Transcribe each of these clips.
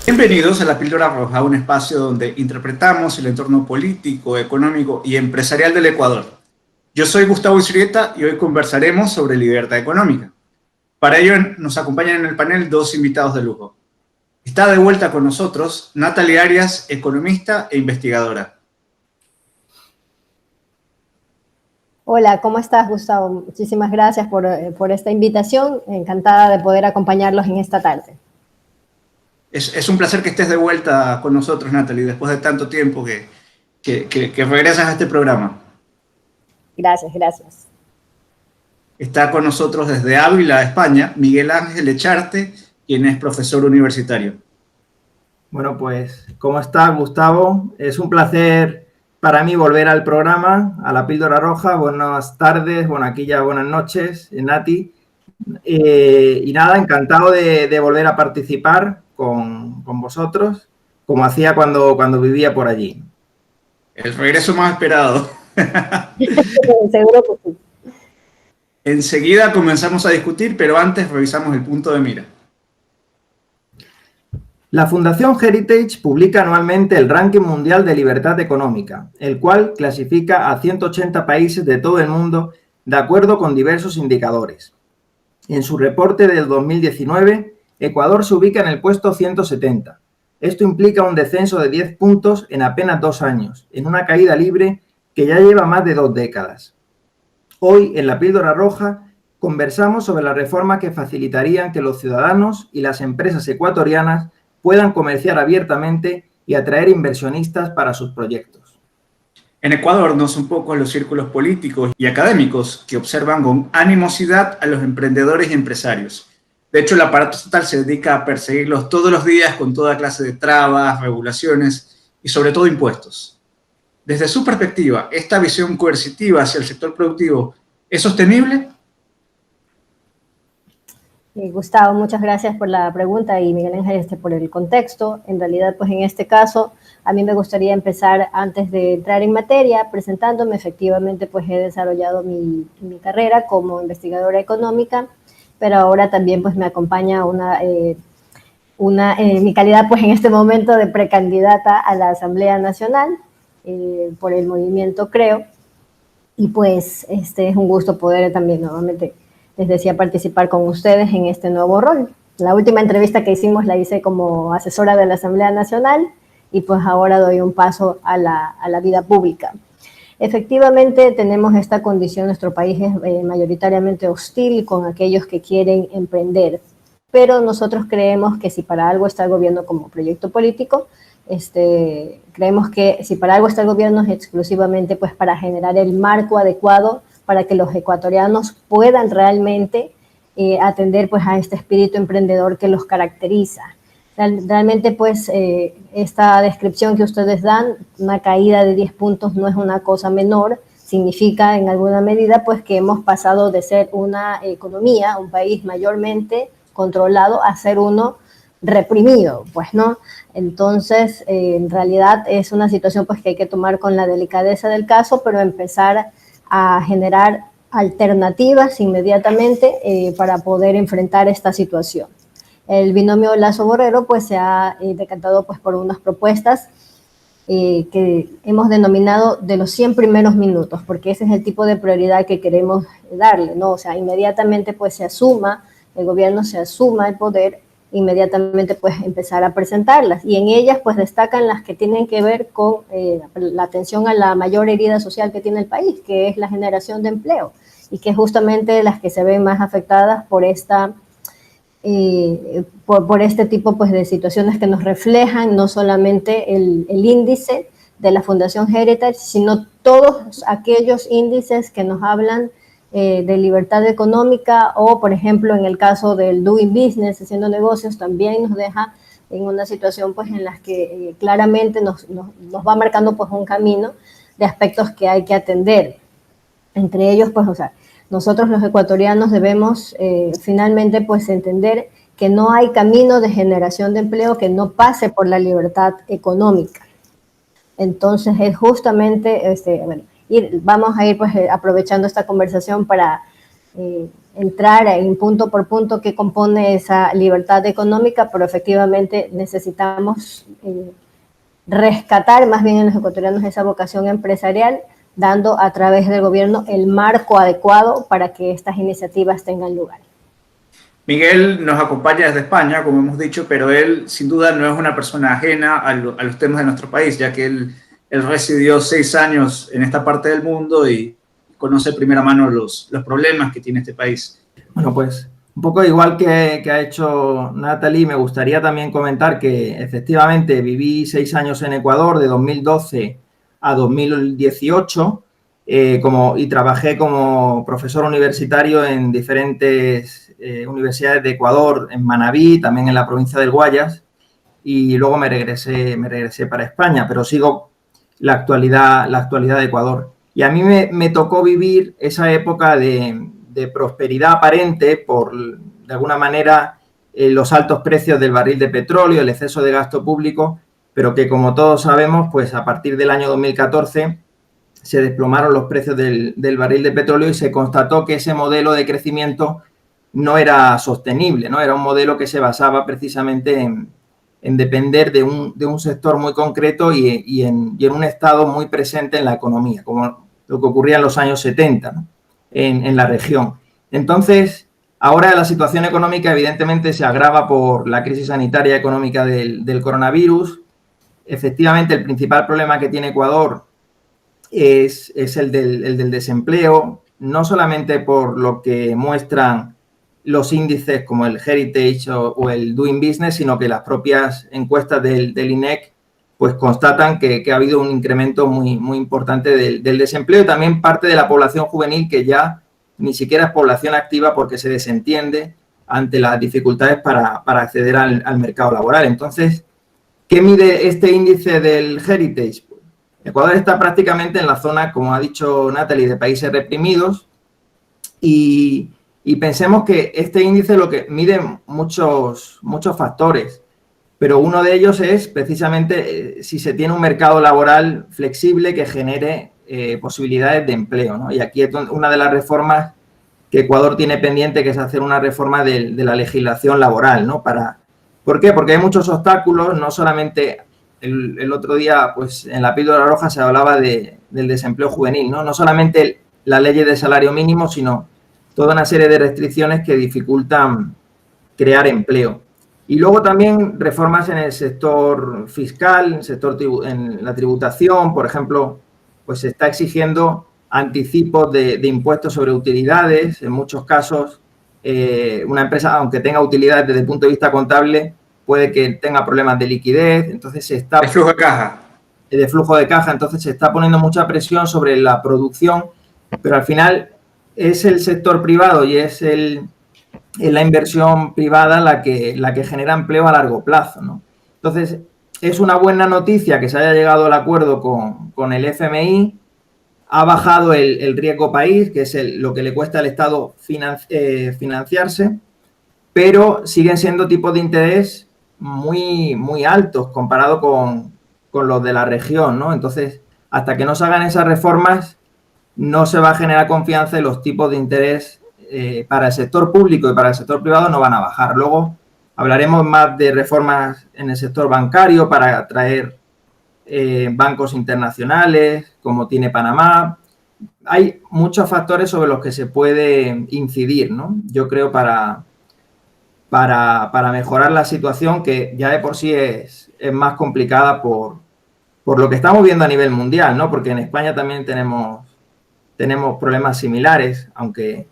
Bienvenidos a La Píldora Roja, un espacio donde interpretamos el entorno político, económico y empresarial del Ecuador. Yo soy Gustavo Isrieta y hoy conversaremos sobre libertad económica. Para ello nos acompañan en el panel dos invitados de lujo. Está de vuelta con nosotros Natalie Arias, economista e investigadora. Hola, ¿cómo estás, Gustavo? Muchísimas gracias por esta invitación. Encantada de poder acompañarlos en esta tarde. Es un placer que estés de vuelta con nosotros, Natalie, después de tanto tiempo que regresas a este programa. Gracias, gracias. Está con nosotros desde Ávila, España, Miguel Ángel Echarte, quien es profesor universitario. Bueno, pues, ¿cómo estás, Gustavo? Es un placer para mí volver al programa, a La Píldora Roja. Buenas tardes, bueno, aquí ya buenas noches, Nati. Y nada, encantado de volver a participar con vosotros, como hacía cuando vivía por allí. El regreso más esperado. Seguro que sí. Enseguida comenzamos a discutir, pero antes revisamos el punto de mira. La Fundación Heritage publica anualmente el Ranking Mundial de Libertad Económica, el cual clasifica a 180 países de todo el mundo de acuerdo con diversos indicadores. En su reporte del 2019, Ecuador se ubica en el puesto 170. Esto implica un descenso de 10 puntos en apenas 2 años, en una caída libre que ya lleva más de 2 décadas. Hoy, en La Píldora Roja, conversamos sobre las reformas que facilitarían que los ciudadanos y las empresas ecuatorianas puedan comerciar abiertamente y atraer inversionistas para sus proyectos. En Ecuador no son pocos los círculos políticos y académicos que observan con animosidad a los emprendedores y empresarios. De hecho, el aparato estatal se dedica a perseguirlos todos los días con toda clase de trabas, regulaciones y sobre todo impuestos. Desde su perspectiva, ¿esta visión coercitiva hacia el sector productivo es sostenible? Gustavo, muchas gracias por la pregunta y Miguel Ángel por el contexto. En realidad, pues en este caso, a mí me gustaría empezar antes de entrar en materia presentándome. Efectivamente, pues he desarrollado mi carrera como investigadora económica, pero ahora también pues me acompaña mi calidad pues en este momento de precandidata a la Asamblea Nacional por el movimiento Creo. Y pues es un gusto poder también nuevamente, les decía, participar con ustedes en este nuevo rol. La última entrevista que hicimos la hice como asesora de la Asamblea Nacional y pues ahora doy un paso a la vida pública. Efectivamente, tenemos esta condición, nuestro país es mayoritariamente hostil con aquellos que quieren emprender, pero nosotros creemos que si para algo está el gobierno como proyecto político, creemos que si para algo está el gobierno es exclusivamente pues para generar el marco adecuado para que los ecuatorianos puedan realmente atender pues a este espíritu emprendedor que los caracteriza. Realmente pues esta descripción que ustedes dan, una caída de 10 puntos no es una cosa menor, significa en alguna medida pues que hemos pasado de ser una economía, un país mayormente controlado a ser uno reprimido, pues, ¿no? Entonces, en realidad es una situación pues que hay que tomar con la delicadeza del caso, pero empezar a generar alternativas inmediatamente para poder enfrentar esta situación. El binomio Lazo-Borrero pues se ha decantado pues por unas propuestas que hemos denominado de los 100 primeros minutos, porque ese es el tipo de prioridad que queremos darle, ¿no? O sea, inmediatamente pues el gobierno se asuma el poder, inmediatamente pues empezar a presentarlas, y en ellas pues destacan las que tienen que ver con la atención a la mayor herida social que tiene el país, que es la generación de empleo, y que es justamente las que se ven más afectadas por por este tipo pues de situaciones que nos reflejan no solamente el índice de la Fundación Heritage, sino todos aquellos índices que nos hablan de libertad económica, o por ejemplo en el caso del doing business, haciendo negocios, también nos deja en una situación pues en la que claramente nos va marcando pues un camino de aspectos que hay que atender. Entre ellos pues, o sea, nosotros los ecuatorianos debemos finalmente pues entender que no hay camino de generación de empleo que no pase por la libertad económica. Entonces es justamente, vamos a ir pues aprovechando esta conversación para entrar en punto por punto qué compone esa libertad económica, pero efectivamente necesitamos rescatar más bien en los ecuatorianos esa vocación empresarial, dando a través del gobierno el marco adecuado para que estas iniciativas tengan lugar. Miguel nos acompaña desde España, como hemos dicho, pero él sin duda no es una persona ajena a los temas de nuestro país, ya que él residió 6 años en esta parte del mundo y conoce de primera mano los problemas que tiene este país. Bueno, pues un poco igual que ha hecho Natalie, me gustaría también comentar que efectivamente viví 6 años en Ecuador, de 2012 a 2018, y trabajé como profesor universitario en diferentes universidades de Ecuador, en Manabí, también en la provincia del Guayas, y luego me regresé para España, pero sigo la actualidad de Ecuador. Y a mí me tocó vivir esa época de prosperidad aparente por, de alguna manera, los altos precios del barril de petróleo, el exceso de gasto público, pero que, como todos sabemos, pues a partir del año 2014 se desplomaron los precios del barril de petróleo y se constató que ese modelo de crecimiento no era sostenible, ¿no? Era un modelo que se basaba precisamente en depender de un sector muy concreto y en un estado muy presente en la economía, como lo que ocurría en los años 70, ¿no? en la región. Entonces, ahora la situación económica evidentemente se agrava por la crisis sanitaria y económica del coronavirus. Efectivamente, el principal problema que tiene Ecuador es el del desempleo, no solamente por lo que muestran los índices como el Heritage o el Doing Business, sino que las propias encuestas del INEC pues constatan que ha habido un incremento muy importante del desempleo y también parte de la población juvenil que ya ni siquiera es población activa porque se desentiende ante las dificultades para acceder al mercado laboral. Entonces, ¿qué mide este índice del Heritage? Ecuador está prácticamente en la zona, como ha dicho Natalie, de países reprimidos y pensemos que este índice lo que mide muchos factores, pero uno de ellos es precisamente si se tiene un mercado laboral flexible que genere posibilidades de empleo, ¿no? Y aquí es una de las reformas que Ecuador tiene pendiente, que es hacer una reforma de la legislación laboral, ¿no? ¿Por qué? Porque hay muchos obstáculos, no solamente el otro día, pues en la píldora roja se hablaba del desempleo juvenil, ¿no? No solamente la ley de salario mínimo, sino toda una serie de restricciones que dificultan crear empleo. Y luego también reformas en el sector fiscal, en la tributación, por ejemplo, pues se está exigiendo anticipos de impuestos sobre utilidades. En muchos casos, una empresa, aunque tenga utilidades desde el punto de vista contable, puede que tenga problemas de liquidez. Entonces se está... De flujo de caja. De flujo de caja. Entonces se está poniendo mucha presión sobre la producción, pero al final es el sector privado y es la inversión privada la que genera empleo a largo plazo, ¿no? Entonces, es una buena noticia que se haya llegado al acuerdo con el FMI. Ha bajado el riesgo país, que es lo que le cuesta al Estado financiarse, pero siguen siendo tipos de interés muy altos comparado con los de la región, ¿no? Entonces, hasta que no se hagan esas reformas, no se va a generar confianza y los tipos de interés para el sector público y para el sector privado no van a bajar. Luego hablaremos más de reformas en el sector bancario para atraer bancos internacionales, como tiene Panamá. Hay muchos factores sobre los que se puede incidir, ¿no? Yo creo para mejorar la situación, que ya de por sí es más complicada por lo que estamos viendo a nivel mundial, ¿no? Porque en España también tenemos problemas similares, aunque,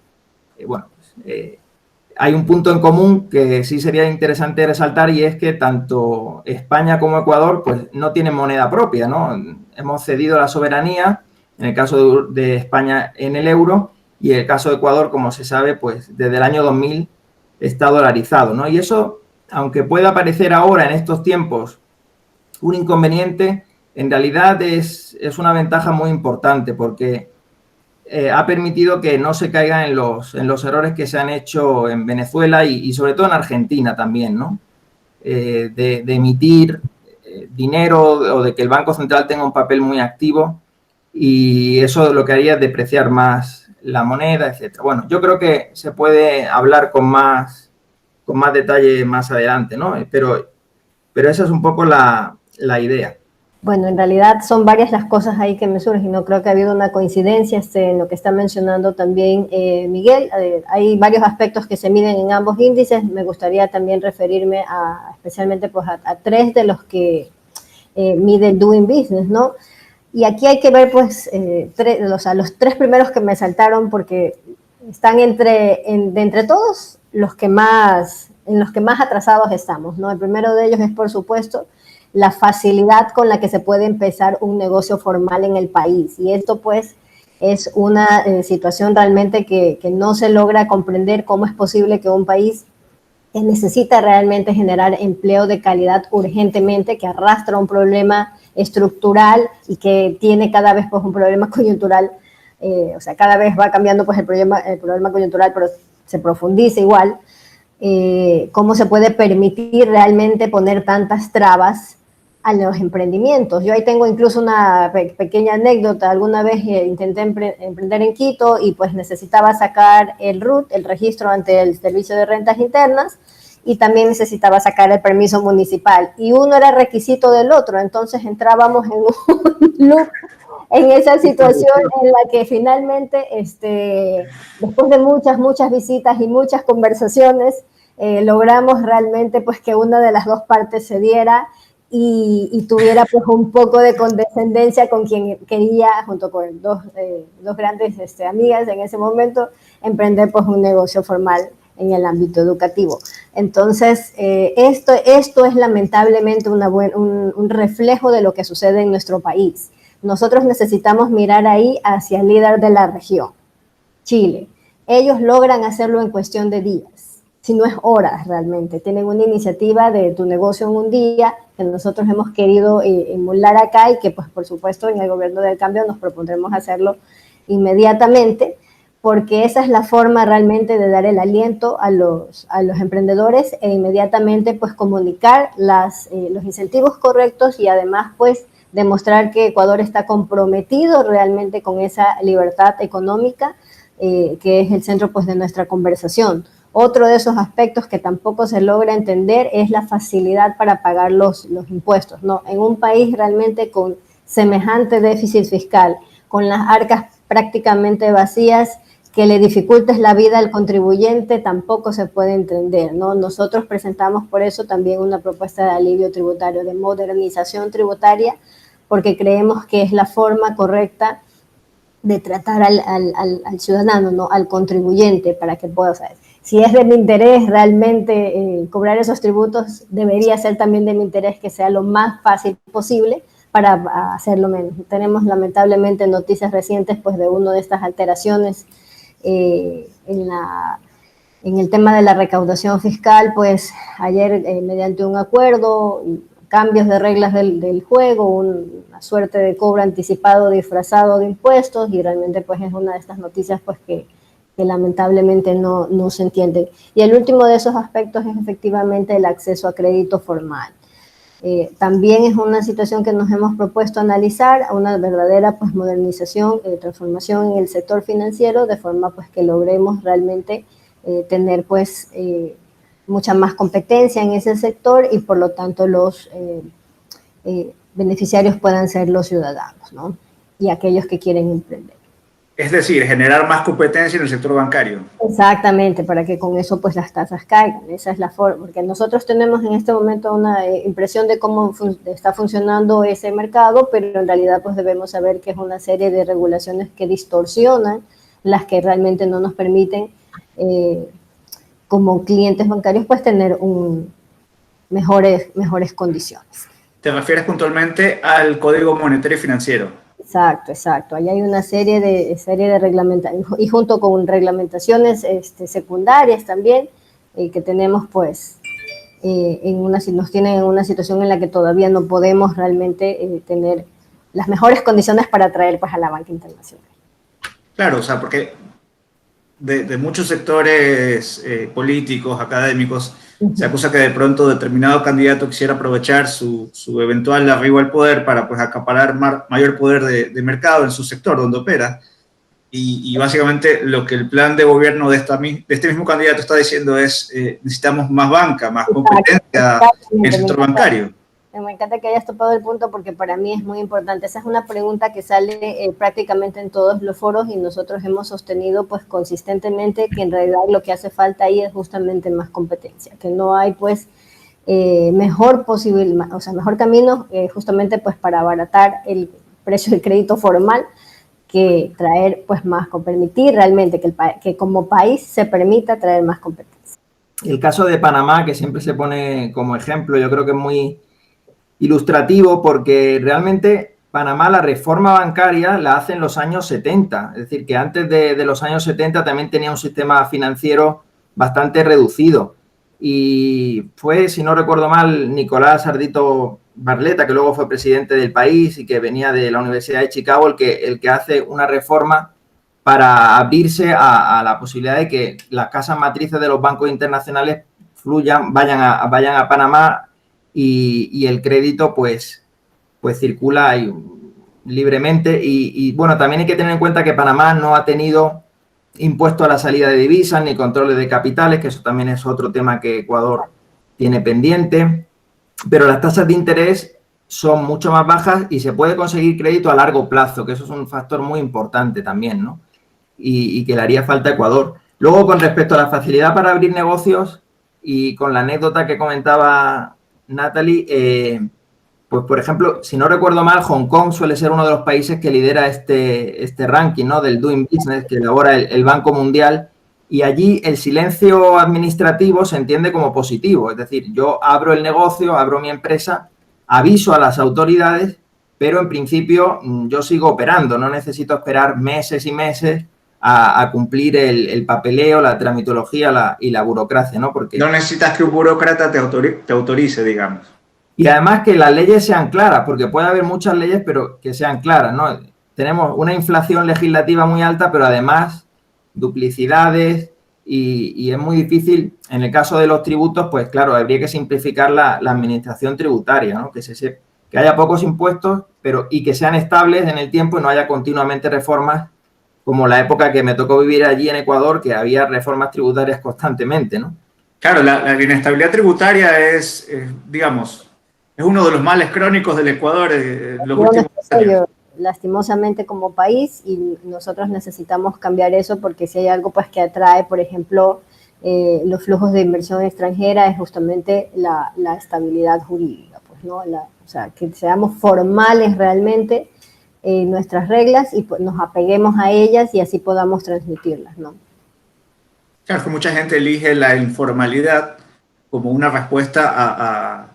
hay un punto en común que sí sería interesante resaltar, y es que tanto España como Ecuador pues no tienen moneda propia, ¿no? Hemos cedido la soberanía, en el caso de España en el euro, y en el caso de Ecuador, como se sabe, pues desde el año 2000 está dolarizado, ¿no? Y eso, aunque pueda parecer ahora en estos tiempos un inconveniente, en realidad es una ventaja muy importante porque ha permitido que no se caigan en los errores que se han hecho en Venezuela y sobre todo en Argentina también, ¿no? De emitir dinero o de que el Banco Central tenga un papel muy activo, y eso lo que haría es depreciar más la moneda, etcétera. Bueno, yo creo que se puede hablar con más detalle más adelante, ¿no? Pero esa es un poco la idea. Bueno, en realidad son varias las cosas ahí que me surgen, no creo que ha habido una coincidencia en lo que está mencionando también Miguel. Hay varios aspectos que se miden en ambos índices. Me gustaría también referirme especialmente pues, a tres de los que mide el Doing Business, ¿no? Y aquí hay que ver pues los tres primeros que me saltaron porque están de entre todos en los que más atrasados estamos, ¿no? El primero de ellos es, por supuesto, la facilidad con la que se puede empezar un negocio formal en el país. Y esto pues es una situación realmente que no se logra comprender cómo es posible que un país que necesita realmente generar empleo de calidad urgentemente, que arrastra un problema estructural y que tiene cada vez pues un problema coyuntural, o sea, cada vez va cambiando pues el problema coyuntural, pero se profundiza igual, cómo se puede permitir realmente poner tantas trabas a los emprendimientos. Yo ahí tengo incluso una pequeña anécdota. Alguna vez intenté emprender en Quito y pues necesitaba sacar el RUT, el registro ante el Servicio de Rentas Internas, y también necesitaba sacar el permiso municipal. Y uno era requisito del otro, entonces entrábamos en un loop en esa situación en la que finalmente, después de muchas visitas y muchas conversaciones, logramos realmente pues que una de las dos partes se diera y tuviera pues un poco de condescendencia con quien quería, junto con dos grandes amigas en ese momento, emprender pues un negocio formal en el ámbito educativo. Entonces, esto es lamentablemente un reflejo de lo que sucede en nuestro país. Nosotros necesitamos mirar ahí hacia el líder de la región, Chile. Ellos logran hacerlo en cuestión de días, si no es horas realmente. Tienen una iniciativa de tu negocio en un día que nosotros hemos querido emular acá y que pues por supuesto en el gobierno del cambio nos propondremos hacerlo inmediatamente, porque esa es la forma realmente de dar el aliento a los emprendedores e inmediatamente pues comunicar los incentivos correctos y además pues demostrar que Ecuador está comprometido realmente con esa libertad económica que es el centro pues de nuestra conversación. Otro de esos aspectos que tampoco se logra entender es la facilidad para pagar los impuestos, ¿no? En un país realmente con semejante déficit fiscal, con las arcas prácticamente vacías, que le dificultes la vida al contribuyente, tampoco se puede entender, ¿no? Nosotros presentamos por eso también una propuesta de alivio tributario, de modernización tributaria, porque creemos que es la forma correcta de tratar al ciudadano, ¿no? Al contribuyente, para que pueda saber. Si es de mi interés realmente cobrar esos tributos, debería ser también de mi interés que sea lo más fácil posible para hacerlo menos. Tenemos lamentablemente noticias recientes pues, de una de estas alteraciones en el tema de la recaudación fiscal, pues ayer mediante un acuerdo, cambios de reglas del juego, una suerte de cobro anticipado disfrazado de impuestos y realmente pues es una de estas noticias pues que lamentablemente no se entiende. Y el último de esos aspectos es efectivamente el acceso a crédito formal. También es una situación que nos hemos propuesto analizar, una verdadera pues, modernización, transformación en el sector financiero, de forma pues, que logremos realmente tener pues, mucha más competencia en ese sector y por lo tanto los beneficiarios puedan ser los ciudadanos, ¿no? Y aquellos que quieren emprender. Es decir, generar más competencia en el sector bancario. Exactamente, para que con eso pues las tasas caigan. Esa es la forma, porque nosotros tenemos en este momento una impresión de cómo está funcionando ese mercado, pero en realidad pues debemos saber que es una serie de regulaciones que distorsionan, las que realmente no nos permiten como clientes bancarios pues tener mejores condiciones. ¿Te refieres puntualmente al Código Monetario y Financiero? Exacto. Ahí hay una serie de reglamentaciones y junto con reglamentaciones secundarias también que tenemos pues nos tienen en una situación en la que todavía no podemos realmente tener las mejores condiciones para atraer pues a la banca internacional. Claro, o sea, porque de muchos sectores políticos, académicos, se acusa que de pronto determinado candidato quisiera aprovechar su eventual arribo al poder para pues, acaparar mayor poder de mercado en su sector donde opera. y básicamente lo que el plan de gobierno de este mismo candidato está diciendo es necesitamos más banca, más competencia en el sector bancario. Me encanta que hayas topado el punto porque para mí es muy importante. Esa es una pregunta que sale prácticamente en todos los foros y nosotros hemos sostenido pues consistentemente que en realidad lo que hace falta ahí es justamente más competencia, que no hay pues mejor camino justamente pues para abaratar el precio del crédito formal que traer pues más, permitir realmente que como país se permita traer más competencia. El caso de Panamá, que siempre se pone como ejemplo, yo creo que es muy ilustrativo porque realmente Panamá la reforma bancaria la hace en los años 70, es decir, que antes de los años 70 también tenía un sistema financiero bastante reducido y fue, si no recuerdo mal, Nicolás Ardito Barletta, que luego fue presidente del país y que venía de la Universidad de Chicago, el que hace una reforma para abrirse a la posibilidad de que las casas matrices de los bancos internacionales vayan a Panamá y el crédito pues circula libremente y bueno, también hay que tener en cuenta que Panamá no ha tenido impuesto a la salida de divisas ni controles de capitales, que eso también es otro tema que Ecuador tiene pendiente, pero las tasas de interés son mucho más bajas y se puede conseguir crédito a largo plazo, que eso es un factor muy importante también, ¿no? Y que le haría falta a Ecuador. Luego, con respecto a la facilidad para abrir negocios y con la anécdota que comentaba Natalie, pues por ejemplo, si no recuerdo mal, Hong Kong suele ser uno de los países que lidera este ranking, ¿no? Del Doing Business que elabora el Banco Mundial y allí el silencio administrativo se entiende como positivo, es decir, yo abro el negocio, abro mi empresa, aviso a las autoridades, pero en principio yo sigo operando, no necesito esperar meses y meses a cumplir el papeleo, la tramitología y la burocracia, ¿no? Porque no necesitas que un burócrata te autorice, digamos. Y además que las leyes sean claras, porque puede haber muchas leyes, pero que sean claras, ¿no? Tenemos una inflación legislativa muy alta, pero además duplicidades y es muy difícil. En el caso de los tributos, pues claro, habría que simplificar la administración tributaria, ¿no? Que haya pocos impuestos y que sean estables en el tiempo y no haya continuamente reformas, como la época que me tocó vivir allí en Ecuador, que había reformas tributarias constantemente, ¿no? Claro, la inestabilidad tributaria es digamos, es uno de los males crónicos del Ecuador los últimos años. Lastimosamente como país y nosotros necesitamos cambiar eso porque si hay algo pues que atrae, por ejemplo, los flujos de inversión extranjera es justamente la estabilidad jurídica, pues, ¿no? O sea, que seamos formales realmente en nuestras reglas y pues, nos apeguemos a ellas y así podamos transmitirlas, ¿no? Claro, que mucha gente elige la informalidad como una respuesta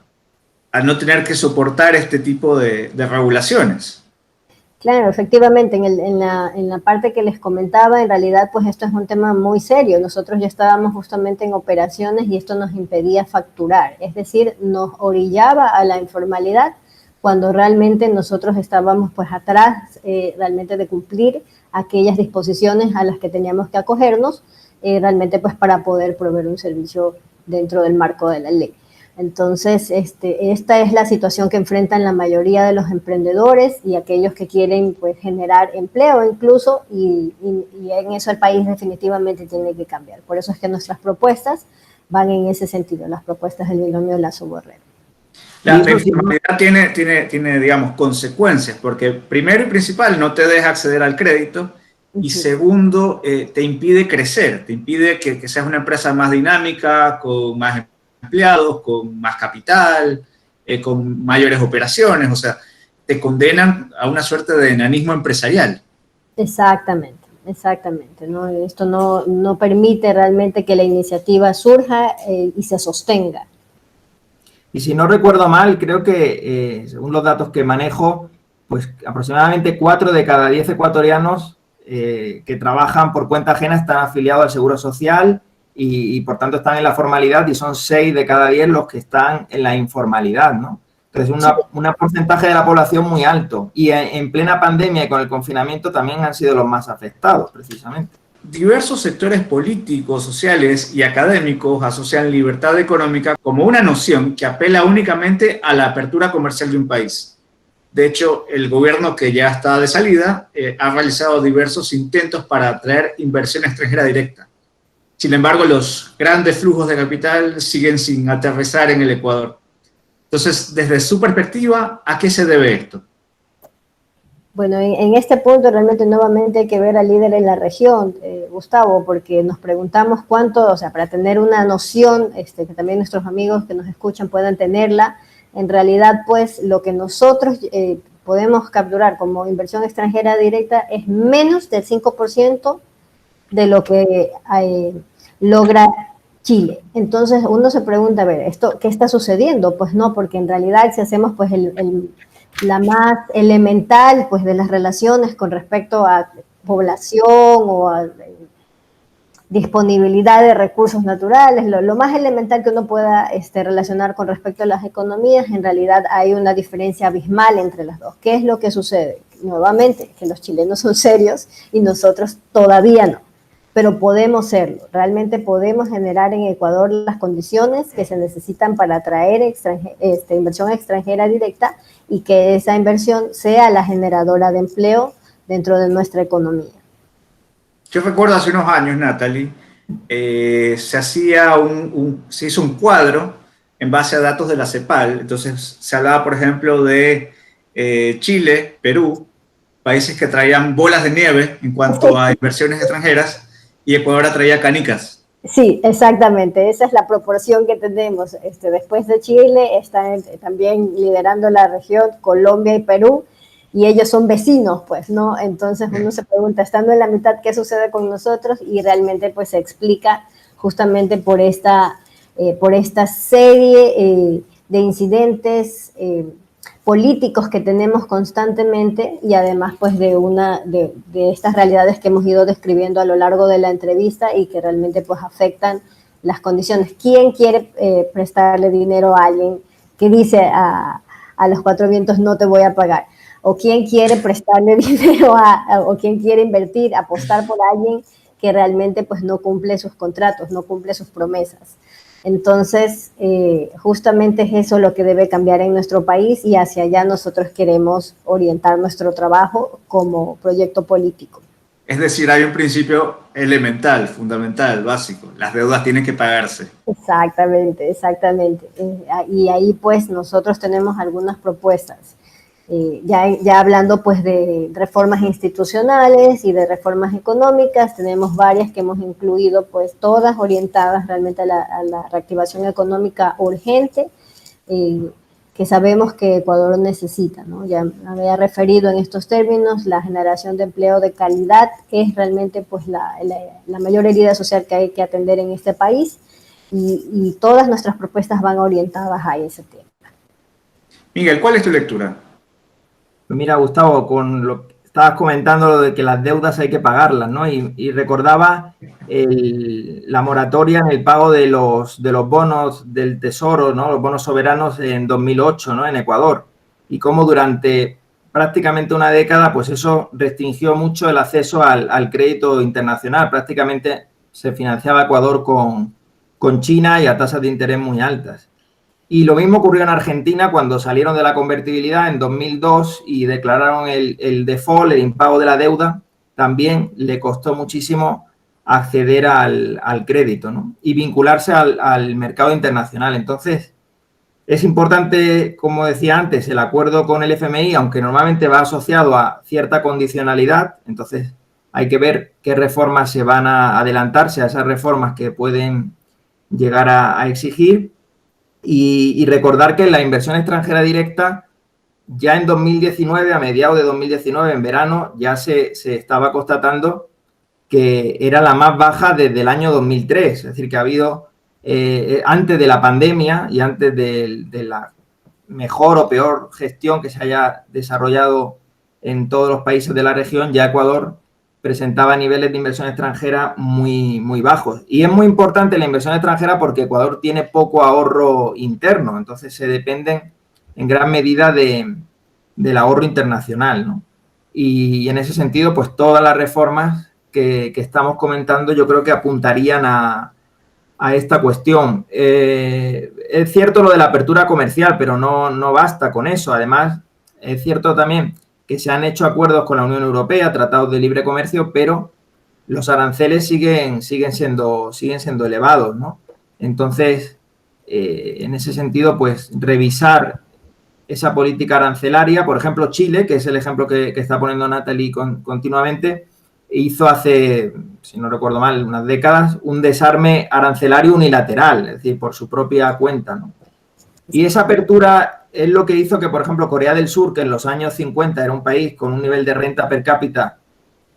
a no tener que soportar este tipo de regulaciones. Claro, efectivamente, en la parte que les comentaba, en realidad pues esto es un tema muy serio. Nosotros ya estábamos justamente en operaciones y esto nos impedía facturar, es decir, nos orillaba a la informalidad cuando realmente nosotros estábamos pues atrás realmente de cumplir aquellas disposiciones a las que teníamos que acogernos realmente pues para poder proveer un servicio dentro del marco de la ley. Entonces, esta es la situación que enfrentan la mayoría de los emprendedores y aquellos que quieren pues, generar empleo incluso y en eso el país definitivamente tiene que cambiar. Por eso es que nuestras propuestas van en ese sentido, las propuestas del binomio Lazo-Borrero. La informalidad tiene, digamos, consecuencias, porque primero y principal no te deja acceder al crédito y segundo, te impide crecer, te impide que seas una empresa más dinámica, con más empleados, con más capital, con mayores operaciones, o sea, te condenan a una suerte de enanismo empresarial. Exactamente, ¿no? Esto no permite realmente que la iniciativa surja y se sostenga. Y si no recuerdo mal, creo que, según los datos que manejo, pues aproximadamente 4 de cada 10 ecuatorianos que trabajan por cuenta ajena están afiliados al Seguro Social y por tanto están en la formalidad y son 6 de cada 10 los que están en la informalidad, ¿no? Entonces, un porcentaje de la población muy alto. Y en plena pandemia y con el confinamiento también han sido los más afectados, precisamente. Diversos sectores políticos, sociales y académicos asocian libertad económica como una noción que apela únicamente a la apertura comercial de un país. De hecho, el gobierno que ya está de salida ha realizado diversos intentos para atraer inversión extranjera directa. Sin embargo, los grandes flujos de capital siguen sin aterrizar en el Ecuador. Entonces, desde su perspectiva, ¿a qué se debe esto? Bueno, en este punto realmente nuevamente hay que ver al líder en la región, Gustavo, porque nos preguntamos cuánto, o sea, para tener una noción, que también nuestros amigos que nos escuchan puedan tenerla, en realidad pues lo que nosotros podemos capturar como inversión extranjera directa es menos del 5% de lo que logra Chile. Entonces uno se pregunta, a ver, ¿esto qué está sucediendo? Pues no, porque en realidad si hacemos pues la más elemental pues de las relaciones con respecto a población o a disponibilidad de recursos naturales, lo más elemental que uno pueda relacionar con respecto a las economías, en realidad hay una diferencia abismal entre las dos. ¿Qué es lo que sucede? Nuevamente, que los chilenos son serios y nosotros todavía no, pero podemos serlo. Realmente podemos generar en Ecuador las condiciones que se necesitan para atraer inversión extranjera directa y que esa inversión sea la generadora de empleo dentro de nuestra economía. Yo recuerdo hace unos años, Natalie, se hizo un cuadro en base a datos de la CEPAL. Entonces se hablaba, por ejemplo, de Chile, Perú, países que traían bolas de nieve en cuanto a inversiones extranjeras, y Ecuador traía canicas. Sí, exactamente, esa es la proporción que tenemos. Después de Chile están también liderando la región Colombia y Perú, y ellos son vecinos, pues, ¿no? Entonces uno se pregunta, estando en la mitad, ¿qué sucede con nosotros? Y realmente pues se explica justamente por esta serie de incidentes políticos que tenemos constantemente, y además pues de estas realidades que hemos ido describiendo a lo largo de la entrevista y que realmente pues afectan las condiciones. ¿Quién quiere prestarle dinero a alguien que dice a los cuatro vientos no te voy a pagar? ¿O quién quiere prestarle dinero o quién quiere invertir, apostar por alguien que realmente pues no cumple sus contratos, no cumple sus promesas? Entonces, justamente es eso lo que debe cambiar en nuestro país, y hacia allá nosotros queremos orientar nuestro trabajo como proyecto político. Es decir, hay un principio elemental, fundamental, básico. Las deudas tienen que pagarse. Exactamente, exactamente. Y ahí pues nosotros tenemos algunas propuestas. Ya hablando pues de reformas institucionales y de reformas económicas, tenemos varias que hemos incluido, pues todas orientadas realmente a la reactivación económica urgente, que sabemos que Ecuador necesita, ¿no? Ya había referido en estos términos, la generación de empleo de calidad es realmente pues la mayor herida social que hay que atender en este país, y todas nuestras propuestas van orientadas a ese tema. Miguel, ¿cuál es tu lectura? Pues mira, Gustavo, con lo que estabas comentando, lo de que las deudas hay que pagarlas, ¿no? Y recordaba la moratoria en el pago de los bonos del Tesoro, ¿no? Los bonos soberanos en 2008, ¿no? En Ecuador. Y cómo durante prácticamente una década, pues eso restringió mucho el acceso al crédito internacional. Prácticamente se financiaba Ecuador con China y a tasas de interés muy altas. Y lo mismo ocurrió en Argentina cuando salieron de la convertibilidad en 2002 y declararon el default, el impago de la deuda. También le costó muchísimo acceder al crédito, ¿no? Y vincularse al mercado internacional. Entonces, es importante, como decía antes, el acuerdo con el FMI, aunque normalmente va asociado a cierta condicionalidad. Entonces, hay que ver qué reformas se van a adelantarse a esas reformas que pueden llegar a exigir. Y recordar que la inversión extranjera directa ya en 2019, a mediados de 2019, en verano, ya se estaba constatando que era la más baja desde el año 2003. Es decir, que ha habido, antes de la pandemia y antes de la mejor o peor gestión que se haya desarrollado en todos los países de la región, ya Ecuador presentaba niveles de inversión extranjera muy, muy bajos. Y es muy importante la inversión extranjera porque Ecuador tiene poco ahorro interno, entonces se dependen en gran medida del ahorro internacional, ¿no? Y en ese sentido, pues todas las reformas que estamos comentando yo creo que apuntarían a esta cuestión. Es cierto lo de la apertura comercial, pero no basta con eso. Además, Es cierto también que se han hecho acuerdos con la Unión Europea, tratados de libre comercio, pero los aranceles siguen siendo elevados, ¿no? Entonces, en ese sentido, pues revisar esa política arancelaria, por ejemplo, Chile, que es el ejemplo que está poniendo Natalie continuamente, hizo hace, si no recuerdo mal, unas décadas, un desarme arancelario unilateral, es decir, por su propia cuenta, ¿no? Y esa apertura es lo que hizo que, por ejemplo, Corea del Sur, que en los años 50 era un país con un nivel de renta per cápita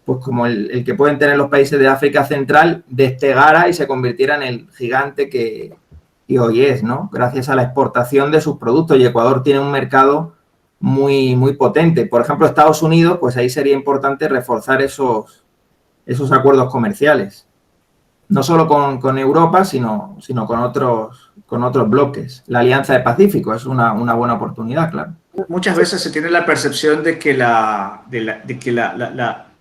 pues como el que pueden tener los países de África Central, despegara y se convirtiera en el gigante que hoy es, ¿no? Gracias a la exportación de sus productos. Y Ecuador tiene un mercado muy, muy potente. Por ejemplo, Estados Unidos, pues ahí sería importante reforzar esos acuerdos comerciales. No solo con Europa, sino con otros bloques. La Alianza del Pacífico es una buena oportunidad, claro. Muchas veces se tiene la percepción de que la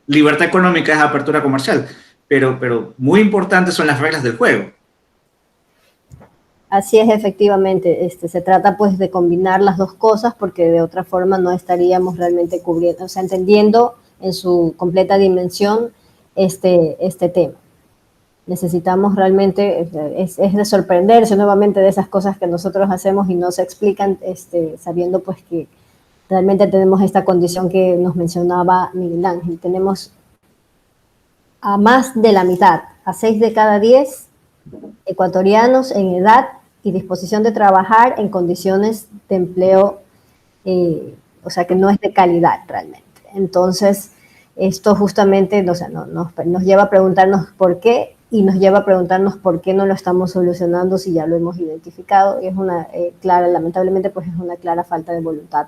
libertad económica es apertura comercial, pero muy importantes son las reglas del juego. Así es, efectivamente. Se trata pues de combinar las dos cosas porque de otra forma no estaríamos realmente cubriendo, o sea, entendiendo en su completa dimensión este tema. Necesitamos realmente, es de sorprenderse nuevamente de esas cosas que nosotros hacemos y no se explican, sabiendo pues que realmente tenemos esta condición que nos mencionaba Miguel Ángel. Tenemos a más de la mitad, a 6 de cada 10 ecuatorianos en edad y disposición de trabajar en condiciones de empleo, o sea, que no es de calidad realmente. Entonces, esto justamente, o sea, nos lleva a preguntarnos por qué, y nos lleva a preguntarnos por qué no lo estamos solucionando si ya lo hemos identificado. Y es una clara, lamentablemente, pues es una clara falta de voluntad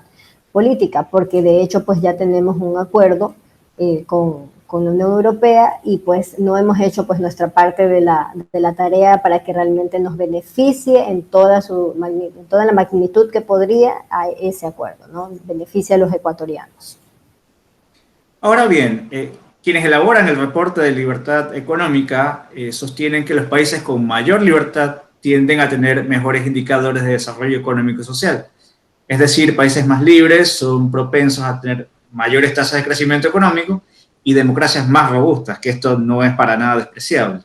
política, porque de hecho pues ya tenemos un acuerdo con la Unión Europea y pues no hemos hecho pues nuestra parte de la tarea para que realmente nos beneficie en toda la magnitud que podría a ese acuerdo, ¿no? Beneficie a los ecuatorianos. Ahora bien, quienes elaboran el reporte de libertad económica sostienen que los países con mayor libertad tienden a tener mejores indicadores de desarrollo económico y social. Es decir, países más libres son propensos a tener mayores tasas de crecimiento económico y democracias más robustas, que esto no es para nada despreciable.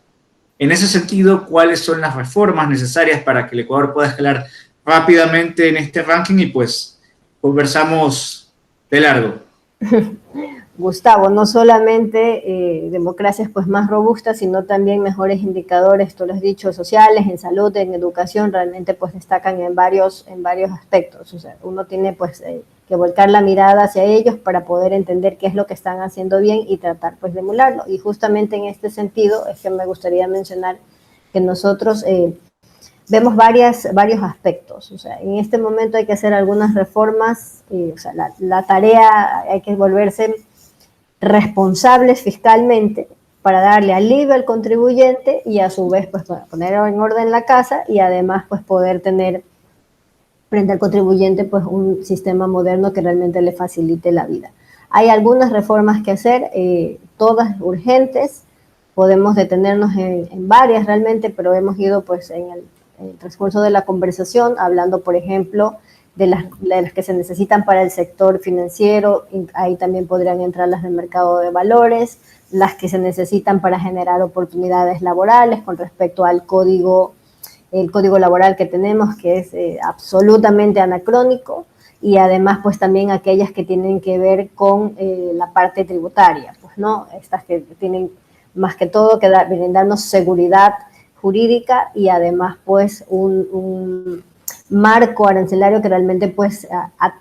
En ese sentido, ¿cuáles son las reformas necesarias para que el Ecuador pueda escalar rápidamente en este ranking? Y pues conversamos de largo. Gustavo, no solamente democracias pues más robustas, sino también mejores indicadores, tú lo has dicho, sociales, en salud, en educación, realmente pues destacan en varios aspectos. O sea, uno tiene pues que volcar la mirada hacia ellos para poder entender qué es lo que están haciendo bien y tratar pues de emularlo. Y justamente en este sentido es que me gustaría mencionar que nosotros vemos varios aspectos. O sea, en este momento hay que hacer algunas reformas, o sea, la tarea hay que volverse responsables fiscalmente para darle alivio al contribuyente y a su vez pues poner en orden la casa y además pues poder tener frente al contribuyente pues un sistema moderno que realmente le facilite la vida. Hay algunas reformas que hacer, todas urgentes, podemos detenernos en varias realmente, pero hemos ido pues en el transcurso de la conversación hablando, por ejemplo, de las que se necesitan para el sector financiero. Ahí también podrían entrar las del mercado de valores, las que se necesitan para generar oportunidades laborales con respecto al el código laboral que tenemos, que es absolutamente anacrónico, y además pues también aquellas que tienen que ver con la parte tributaria, pues no, estas que tienen más que todo que brindarnos seguridad jurídica y además pues un marco arancelario que realmente pues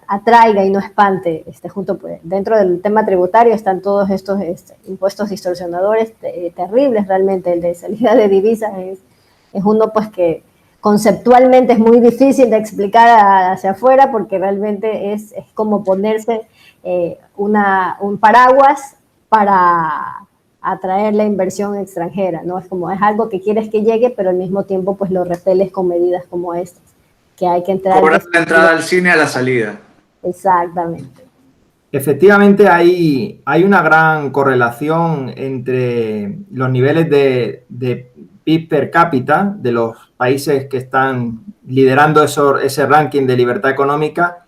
atraiga y no espante, junto pues, dentro del tema tributario están todos estos impuestos distorsionadores terribles realmente. El de salida de divisas es uno pues que conceptualmente es muy difícil de explicar hacia afuera porque realmente es como ponerse un paraguas para atraer la inversión extranjera, ¿no? Es algo que quieres que llegue, pero al mismo tiempo pues lo repeles con medidas como estas, que hay que entrar. Cobrar la entrada al cine a la salida. Exactamente. Efectivamente, hay una gran correlación entre los niveles de PIB per cápita de los países que están liderando ese ranking de libertad económica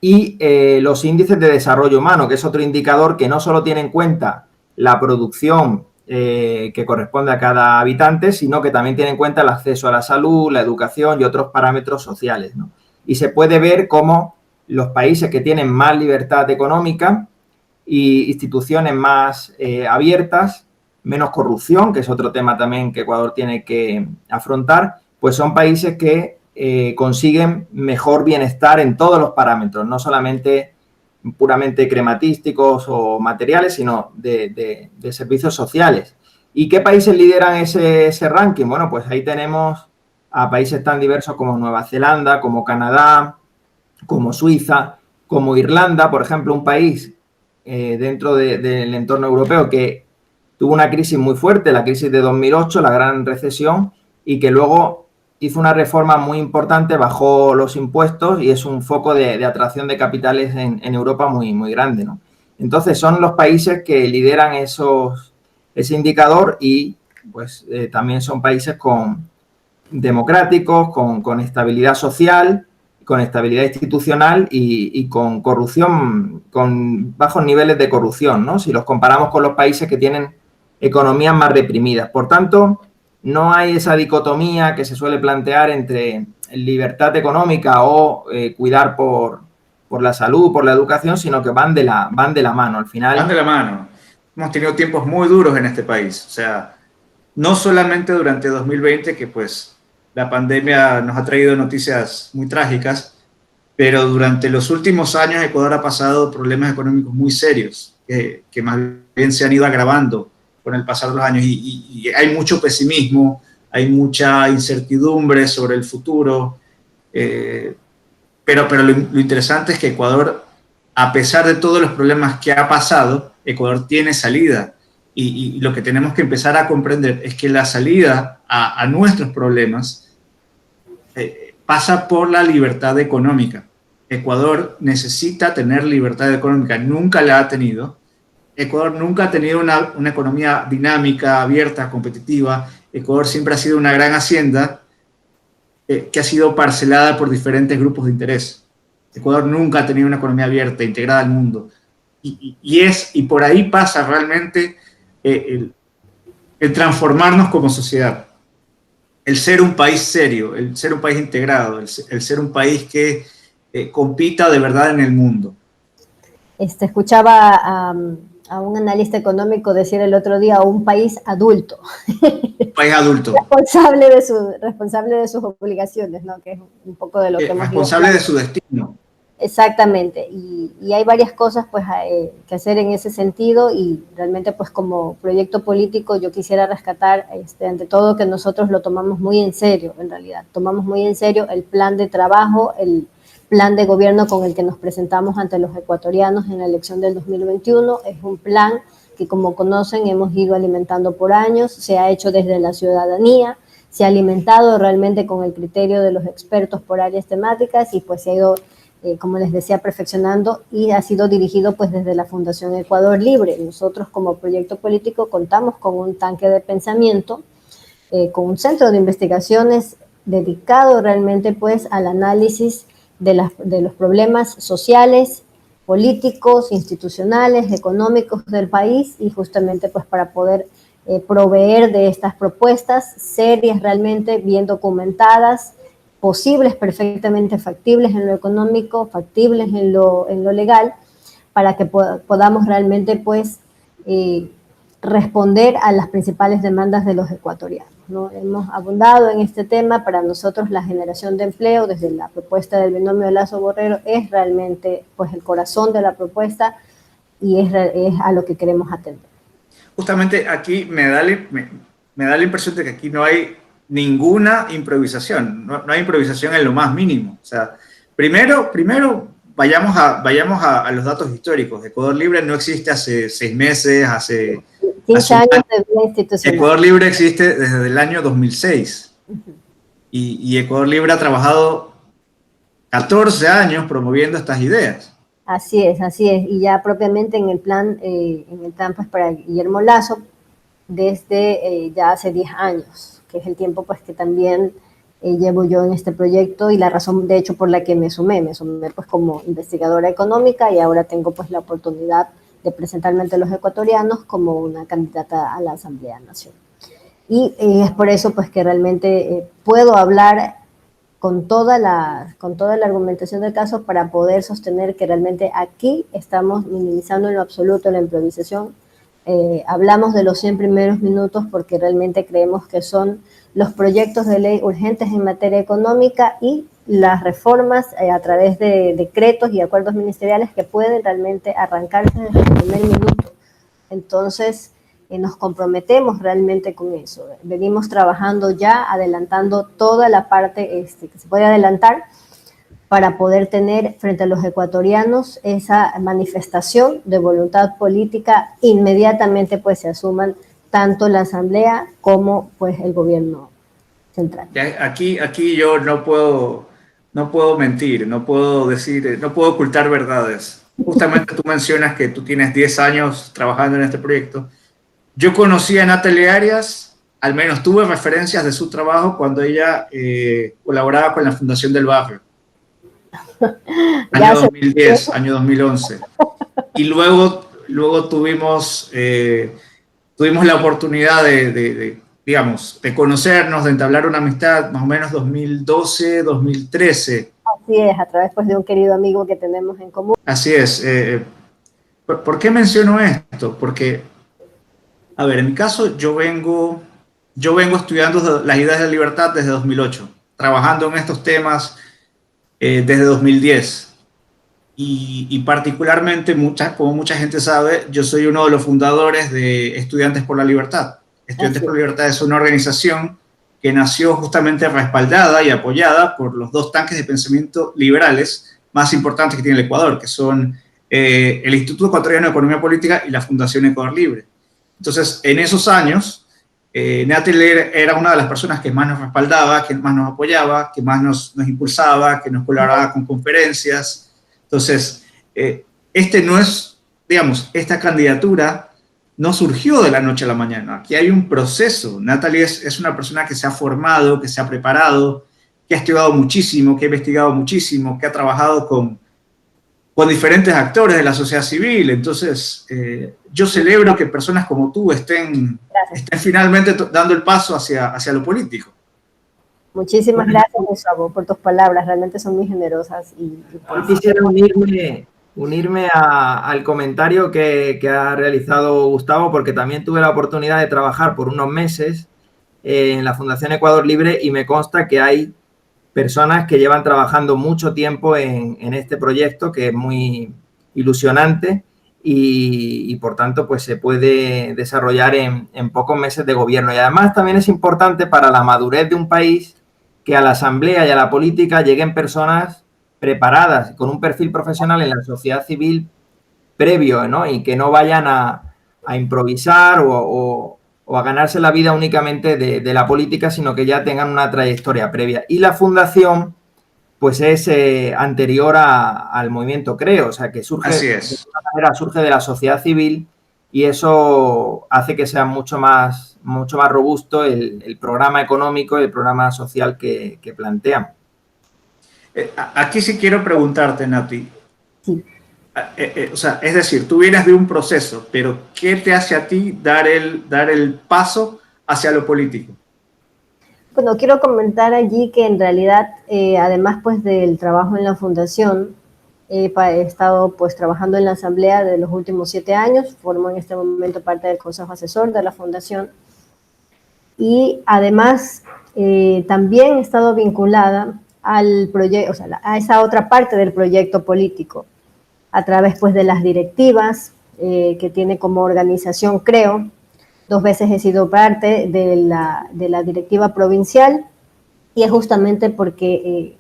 y los índices de desarrollo humano, que es otro indicador que no solo tiene en cuenta la producción que corresponde a cada habitante, sino que también tiene en cuenta el acceso a la salud, la educación y otros parámetros sociales, ¿no? Y se puede ver cómo los países que tienen más libertad económica y instituciones más abiertas, menos corrupción, que es otro tema también que Ecuador tiene que afrontar, pues son países que consiguen mejor bienestar en todos los parámetros, no solamente puramente crematísticos o materiales, sino de servicios sociales. ¿Y qué países lideran ese ranking? Bueno, pues ahí tenemos a países tan diversos como Nueva Zelanda, como Canadá, como Suiza, como Irlanda, por ejemplo, un país dentro del entorno europeo que tuvo una crisis muy fuerte, la crisis de 2008, la gran recesión, y que luego hizo una reforma muy importante, bajó los impuestos y es un foco de atracción de capitales en Europa muy, muy grande, ¿no? Entonces, son los países que lideran ese indicador y pues también son países democráticos, con estabilidad social, con estabilidad institucional y con corrupción, con bajos niveles de corrupción, ¿no? Si los comparamos con los países que tienen economías más reprimidas. Por tanto, no hay esa dicotomía que se suele plantear entre libertad económica o cuidar por la salud, por la educación, sino que van de la mano. Al final... Van de la mano. Hemos tenido tiempos muy duros en este país. O sea, no solamente durante 2020, que pues la pandemia nos ha traído noticias muy trágicas, pero durante los últimos años Ecuador ha pasado problemas económicos muy serios, que más bien se han ido agravando con el pasar de los años y hay mucho pesimismo, hay mucha incertidumbre sobre el futuro, pero lo interesante es que Ecuador, a pesar de todos los problemas que ha pasado, Ecuador tiene salida y lo que tenemos que empezar a comprender es que la salida a nuestros problemas pasa por la libertad económica. Ecuador necesita tener libertad económica, nunca la ha tenido. Ecuador nunca ha tenido una economía dinámica, abierta, competitiva. Ecuador siempre ha sido una gran hacienda que ha sido parcelada por diferentes grupos de interés. Ecuador nunca ha tenido una economía abierta, integrada al mundo. Y por ahí pasa realmente el transformarnos como sociedad. El ser un país serio, el ser un país integrado, el ser un país que compita de verdad en el mundo. Escuchaba a un analista económico decir el otro día un país adulto. Un país adulto. responsable de sus obligaciones, ¿no? Que es un poco de lo que hemos responsable de su destino. Exactamente, y hay varias cosas pues que hacer en ese sentido y realmente pues como proyecto político yo quisiera rescatar ante todo que nosotros lo tomamos muy en serio, en realidad, tomamos muy en serio el plan de trabajo, el plan de gobierno con el que nos presentamos ante los ecuatorianos en la elección del 2021, es un plan que como conocen hemos ido alimentando por años, se ha hecho desde la ciudadanía, se ha alimentado realmente con el criterio de los expertos por áreas temáticas y pues se ha ido como les decía, perfeccionando y ha sido dirigido pues desde la Fundación Ecuador Libre. Nosotros como proyecto político contamos con un tanque de pensamiento, con un centro de investigaciones dedicado realmente pues al análisis de los problemas sociales, políticos, institucionales, económicos del país y justamente pues para poder proveer de estas propuestas serias realmente bien documentadas, posibles, perfectamente factibles en lo económico, factibles en lo legal, para que podamos realmente pues responder a las principales demandas de los ecuatorianos, ¿no? Hemos abundado en este tema. Para nosotros la generación de empleo desde la propuesta del binomio Lazo-Borrero es realmente pues el corazón de la propuesta y es a lo que queremos atender. Justamente aquí me da la impresión de que aquí no hay ninguna improvisación, no hay improvisación en lo más mínimo. O sea, primero vayamos a los datos históricos. Ecuador Libre no existe hace 6 meses, hace 15 años de vida institucional. Ecuador Libre existe desde el año 2006 y Ecuador Libre ha trabajado 14 años promoviendo estas ideas. Así es, y ya propiamente en el plan pues para Guillermo Lazo desde ya hace 10 años, que es el tiempo pues que también llevo yo en este proyecto y la razón de hecho por la que me sumé pues como investigadora económica y ahora tengo pues la oportunidad de presentarme ante los ecuatorianos como una candidata a la Asamblea Nacional. Y es por eso pues que realmente puedo hablar con toda la argumentación del caso para poder sostener que realmente aquí estamos minimizando en lo absoluto la improvisación. Hablamos de los 100 primeros minutos porque realmente creemos que son los proyectos de ley urgentes en materia económica y las reformas a través de decretos y acuerdos ministeriales que pueden realmente arrancarse desde el primer minuto. Entonces, nos comprometemos realmente con eso. Venimos trabajando ya, adelantando toda la parte que se puede adelantar para poder tener frente a los ecuatorianos esa manifestación de voluntad política inmediatamente pues se asuman tanto la Asamblea como pues el gobierno central. Aquí yo no puedo mentir, no puedo decir, no puedo ocultar verdades. Justamente tú mencionas que tú tienes 10 años trabajando en este proyecto. Yo conocí a Natalie Arias, al menos tuve referencias de su trabajo cuando ella colaboraba con la Fundación del Barrio. Año 2010, año 2011. Y luego tuvimos la oportunidad digamos, de conocernos, de entablar una amistad más o menos 2012, 2013. Así es, a través pues, de un querido amigo que tenemos en común. Así es. ¿Por qué menciono esto? Porque, a ver, en mi caso yo vengo estudiando las ideas de la libertad desde 2008, trabajando en estos temas desde 2010. Y particularmente, como mucha gente sabe, yo soy uno de los fundadores de Estudiantes por la Libertad. Estudiantes por la Libertad es una organización que nació justamente respaldada y apoyada por los dos tanques de pensamiento liberales más importantes que tiene el Ecuador, que son el Instituto Ecuatoriano de Economía Política y la Fundación Ecuador Libre. Entonces, en esos años, Natalie era una de las personas que más nos respaldaba, que más nos apoyaba, que más nos impulsaba, que nos colaboraba con conferencias. Entonces, no es, digamos, esta candidatura no surgió de la noche a la mañana. Aquí hay un proceso. Natalie es una persona que se ha formado, que se ha preparado, que ha estudiado muchísimo, que ha investigado muchísimo, que ha trabajado con diferentes actores de la sociedad civil. Entonces, yo celebro que personas como tú estén finalmente dando el paso hacia lo político. Muchísimas gracias, Gustavo, por tus palabras. Realmente son muy generosas. Yo quisiera unirme al comentario que ha realizado Gustavo, porque también tuve la oportunidad de trabajar por unos meses en la Fundación Ecuador Libre y me consta que hay personas que llevan trabajando mucho tiempo en este proyecto, que es muy ilusionante y por tanto pues se puede desarrollar en pocos meses de gobierno. Y además también es importante para la madurez de un país que a la asamblea y a la política lleguen personas preparadas, con un perfil profesional en la sociedad civil previo, ¿no? Y que no vayan a improvisar o a ganarse la vida únicamente de la política, sino que ya tengan una trayectoria previa. Y la fundación, pues es anterior al movimiento Creo, o sea, que surge de la sociedad civil y eso hace que sea mucho más robusto el programa económico y el programa social que plantean. Aquí sí quiero preguntarte, Nati. Sí. O sea, es decir, tú vienes de un proceso, pero ¿qué te hace a ti dar el paso hacia lo político? Bueno, quiero comentar allí que en realidad, además pues del trabajo en la fundación, he estado pues trabajando en la asamblea de los últimos 7 años, formo en este momento parte del consejo asesor de la fundación y además también he estado vinculada al proyecto, o sea, a esa otra parte del proyecto político, a través pues de las directivas que tiene como organización Creo. 2 veces he sido parte de la directiva provincial y es justamente porque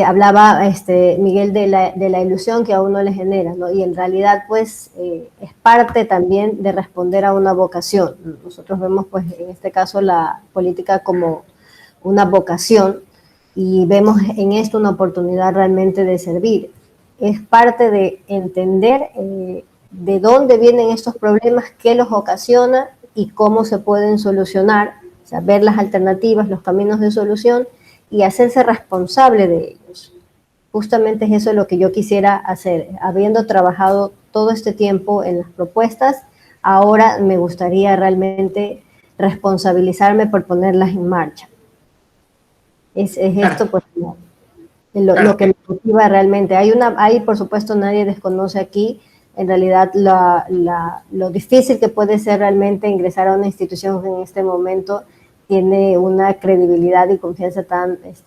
hablaba Miguel de la ilusión que a uno le genera, ¿no? Y en realidad pues es parte también de responder a una vocación. Nosotros vemos pues en este caso la política como una vocación y vemos en esto una oportunidad realmente de servir. Es parte de entender de dónde vienen estos problemas, qué los ocasiona y cómo se pueden solucionar, o sea, ver las alternativas, los caminos de solución y hacerse responsable de ellos. Justamente es eso lo que yo quisiera hacer. Habiendo trabajado todo este tiempo en las propuestas, ahora me gustaría realmente responsabilizarme por ponerlas en marcha. Es esto pues lo que me motiva realmente. Hay, por supuesto, nadie desconoce aquí, en realidad, lo difícil que puede ser realmente ingresar a una institución en este momento. Tiene una credibilidad y confianza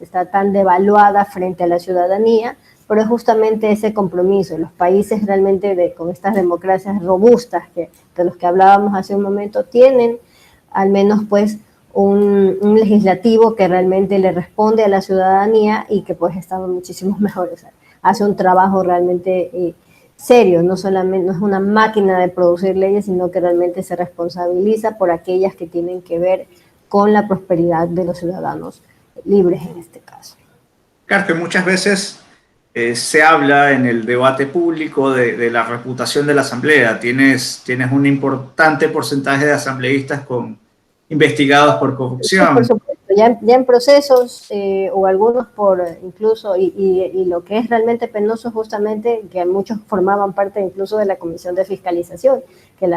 está tan devaluada frente a la ciudadanía, pero es justamente ese compromiso. Los países realmente con estas democracias robustas de los que hablábamos hace un momento tienen al menos pues un legislativo que realmente le responde a la ciudadanía y que pues está muchísimo mejor. O sea, hace un trabajo realmente serio, no es una máquina de producir leyes, sino que realmente se responsabiliza por aquellas que tienen que ver con la prosperidad de los ciudadanos libres en este caso. Claro que muchas veces se habla en el debate público de la reputación de la Asamblea. Tienes un importante porcentaje de asambleístas investigados por corrupción. Sí, por supuesto, ya en procesos o algunos por incluso, y lo que es realmente penoso justamente que muchos formaban parte incluso de la Comisión de Fiscalización, que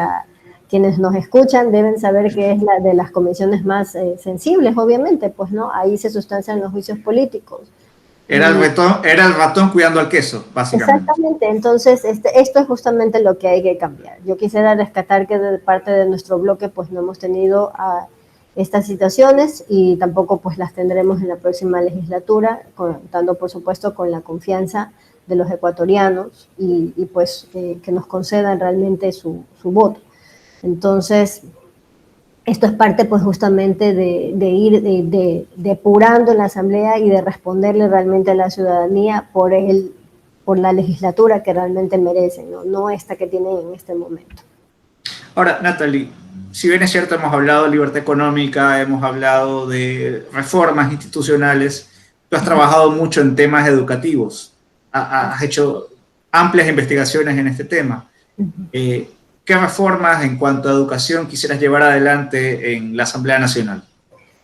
quienes nos escuchan deben saber que es la de las comisiones más sensibles, obviamente, pues no, ahí se sustancian los juicios políticos. Era el ratón cuidando al queso, básicamente. Exactamente, entonces esto es justamente lo que hay que cambiar. Yo quisiera rescatar que de parte de nuestro bloque pues no hemos tenido estas situaciones y tampoco pues las tendremos en la próxima legislatura, contando por supuesto con la confianza de los ecuatorianos y pues que nos concedan realmente su voto. Entonces, esto es parte pues justamente de ir depurando en la Asamblea y de responderle realmente a la ciudadanía por la legislatura que realmente merecen, no esta que tienen en este momento. Ahora, Natalie, si bien es cierto, hemos hablado de libertad económica, hemos hablado de reformas institucionales, tú has trabajado mucho en temas educativos, has hecho amplias investigaciones en este tema. ¿Qué reformas en cuanto a educación quisieras llevar adelante en la Asamblea Nacional?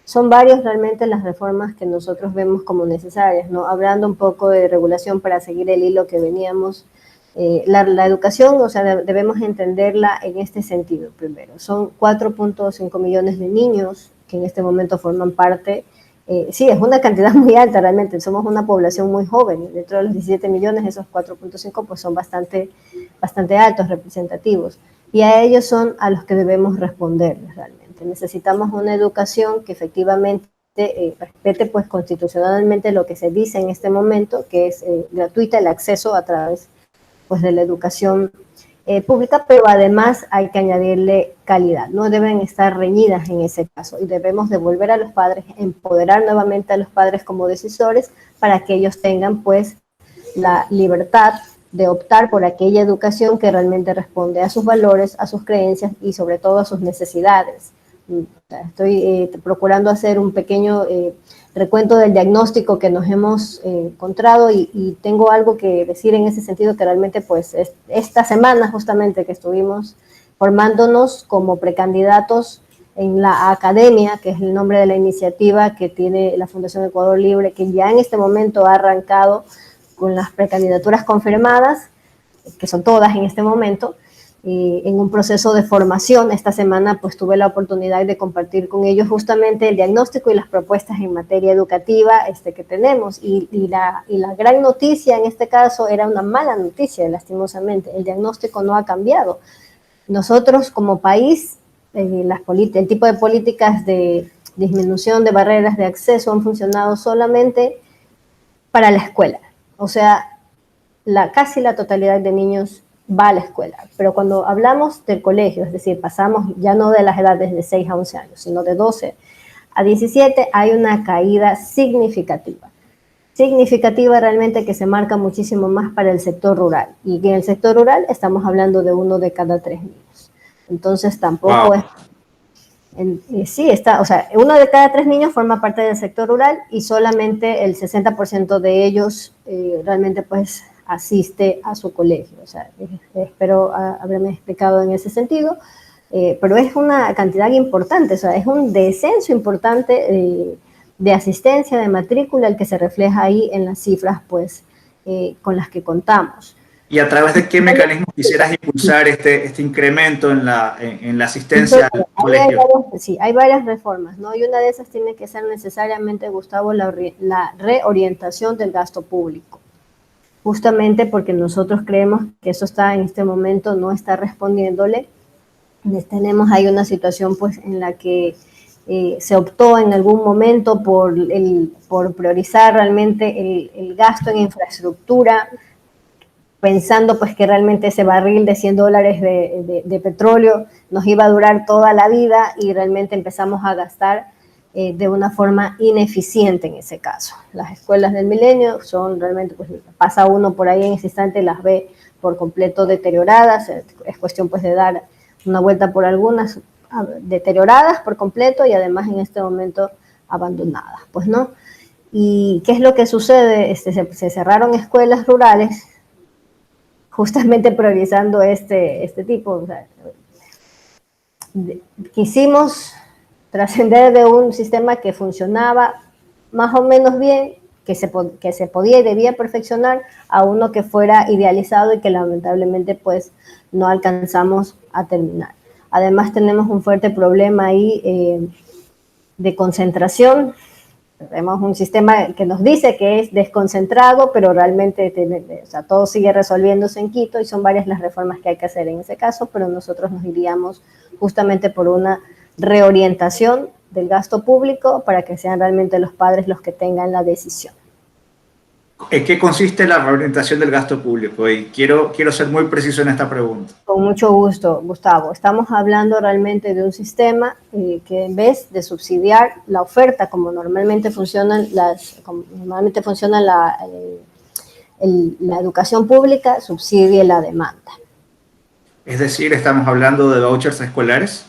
Son varias realmente las reformas que nosotros vemos como necesarias, ¿no? Hablando un poco de regulación para seguir el hilo que veníamos. La educación, o sea, debemos entenderla en este sentido primero. Son 4.5 millones de niños que en este momento forman parte. Sí, es una cantidad muy alta realmente, somos una población muy joven. Dentro de los 17 millones, esos 4.5 pues son bastante altos, representativos. Y a ellos son a los que debemos responderles realmente. Necesitamos una educación que efectivamente respete pues constitucionalmente lo que se dice en este momento, que es gratuita el acceso a través pues de la educación pública, pero además hay que añadirle calidad. No deben estar reñidas en ese caso y debemos devolver a los padres, empoderar nuevamente a los padres como decisores para que ellos tengan pues la libertad de optar por aquella educación que realmente responde a sus valores, a sus creencias y sobre todo a sus necesidades. Estoy procurando hacer un pequeño recuento del diagnóstico que nos hemos encontrado y tengo algo que decir en ese sentido, que realmente pues esta semana justamente que estuvimos formándonos como precandidatos en la academia, que es el nombre de la iniciativa que tiene la Fundación Ecuador Libre, que ya en este momento ha arrancado con las precandidaturas confirmadas, que son todas en este momento, en un proceso de formación. Esta semana pues tuve la oportunidad de compartir con ellos justamente el diagnóstico y las propuestas en materia educativa que tenemos, y la gran noticia en este caso era una mala noticia, lastimosamente. El diagnóstico no ha cambiado. Nosotros como país, el tipo de políticas de disminución de barreras de acceso han funcionado solamente para la escuela. O sea, casi la totalidad de niños va a la escuela, pero cuando hablamos del colegio, es decir, pasamos ya no de las edades de 6 a 11 años, sino de 12 a 17, hay una caída significativa realmente, que se marca muchísimo más para el sector rural, y en el sector rural estamos hablando de 1 de cada 3 niños. Entonces tampoco sí, o sea, 1 de cada 3 niños forma parte del sector rural y solamente el 60% de ellos realmente pues asiste a su colegio. O sea, espero haberme explicado en ese sentido, pero es una cantidad importante, o sea, es un descenso importante de asistencia, de matrícula, el que se refleja ahí en las cifras pues, con las que contamos. ¿Y a través de qué mecanismos quisieras impulsar este incremento en la asistencia al colegio? Sí, hay varias reformas, ¿no? Y una de esas tiene que ser necesariamente, Gustavo, la reorientación del gasto público. Justamente porque nosotros creemos que eso está en este momento, no está respondiéndole. Tenemos ahí una situación pues en la que se optó en algún momento por priorizar realmente el gasto en infraestructura, pensando pues que realmente ese barril de $100 de petróleo nos iba a durar toda la vida, y realmente empezamos a gastar de una forma ineficiente en ese caso. Las escuelas del milenio son realmente, pues pasa uno por ahí en ese instante, las ve por completo deterioradas, es cuestión pues de dar una vuelta por algunas deterioradas por completo y además en este momento abandonadas, pues no. ¿Y qué es lo que sucede? Se cerraron escuelas rurales justamente priorizando este tipo. O sea, quisimos trascender de un sistema que funcionaba más o menos bien, que se podía y debía perfeccionar, a uno que fuera idealizado y que lamentablemente pues no alcanzamos a terminar. Además tenemos un fuerte problema ahí de concentración. Tenemos un sistema que nos dice que es desconcentrado, pero realmente o sea, todo sigue resolviéndose en Quito y son varias las reformas que hay que hacer en ese caso, pero nosotros nos iríamos justamente por una reorientación del gasto público para que sean realmente los padres los que tengan la decisión. ¿En qué consiste la reorientación del gasto público? Y quiero ser muy preciso en esta pregunta. Con mucho gusto, Gustavo. Estamos hablando realmente de un sistema que en vez de subsidiar la oferta como normalmente funciona la educación pública, subsidie la demanda. Es decir, ¿estamos hablando de vouchers escolares?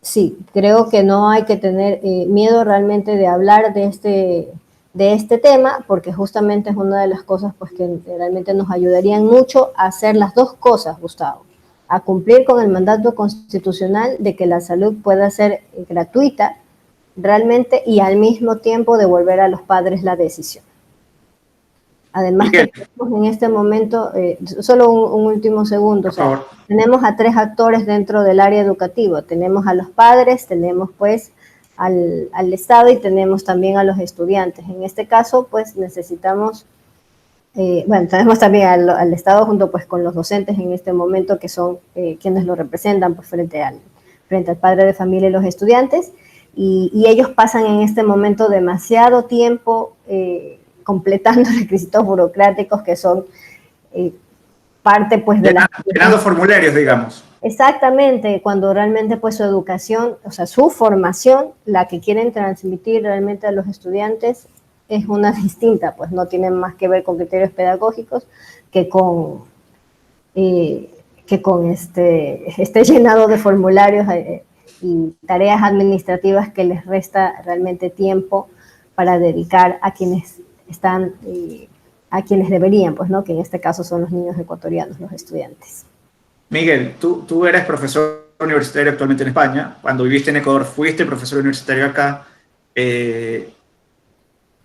Sí, creo que no hay que tener miedo realmente de hablar de este tema, porque justamente es una de las cosas pues, que realmente nos ayudarían mucho a hacer las dos cosas, Gustavo. A cumplir con el mandato constitucional de que la salud pueda ser gratuita realmente y al mismo tiempo devolver a los padres la decisión. Además que tenemos en este momento, solo un último segundo, o sea, tenemos a 3 actores dentro del área educativa. Tenemos a los padres, tenemos pues al Estado y tenemos también a los estudiantes. En este caso, pues necesitamos, tenemos también al Estado junto pues con los docentes en este momento, que son quienes lo representan pues, frente al padre de familia y los estudiantes, y ellos pasan en este momento demasiado tiempo completando requisitos burocráticos que son parte pues de llenando formularios, digamos. Exactamente, cuando realmente pues su educación, o sea, su formación, la que quieren transmitir realmente a los estudiantes es una distinta, pues no tienen más que ver con criterios pedagógicos que con este llenado de formularios y tareas administrativas que les resta realmente tiempo para dedicar a quienes están, a quienes deberían, pues no, que en este caso son los niños ecuatorianos, los estudiantes. Miguel, tú eres profesor universitario actualmente en España. Cuando viviste en Ecuador, fuiste profesor universitario acá.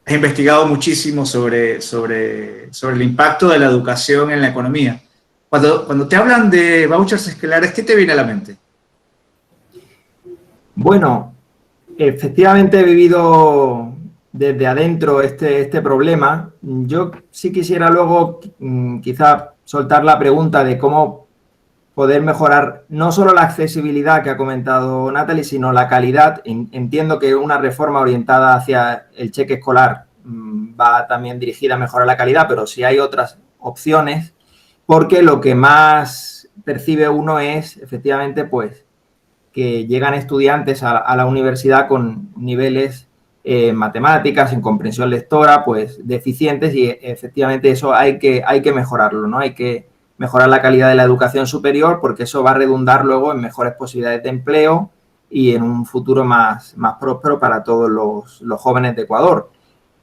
Has investigado muchísimo sobre el impacto de la educación en la economía. Cuando te hablan de vouchers escolares, ¿qué te viene a la mente? Bueno, efectivamente he vivido desde adentro este problema. Yo sí quisiera luego quizá soltar la pregunta de cómo poder mejorar no solo la accesibilidad que ha comentado Natalie, sino la calidad. Entiendo que una reforma orientada hacia el cheque escolar va también dirigida a mejorar la calidad, pero sí hay otras opciones, porque lo que más percibe uno es efectivamente pues que llegan estudiantes a la universidad con niveles matemáticas, en comprensión lectora, pues deficientes, y efectivamente eso hay que mejorarlo, ¿no? Hay que mejorar la calidad de la educación superior, porque eso va a redundar luego en mejores posibilidades de empleo y en un futuro más próspero para todos los jóvenes de Ecuador.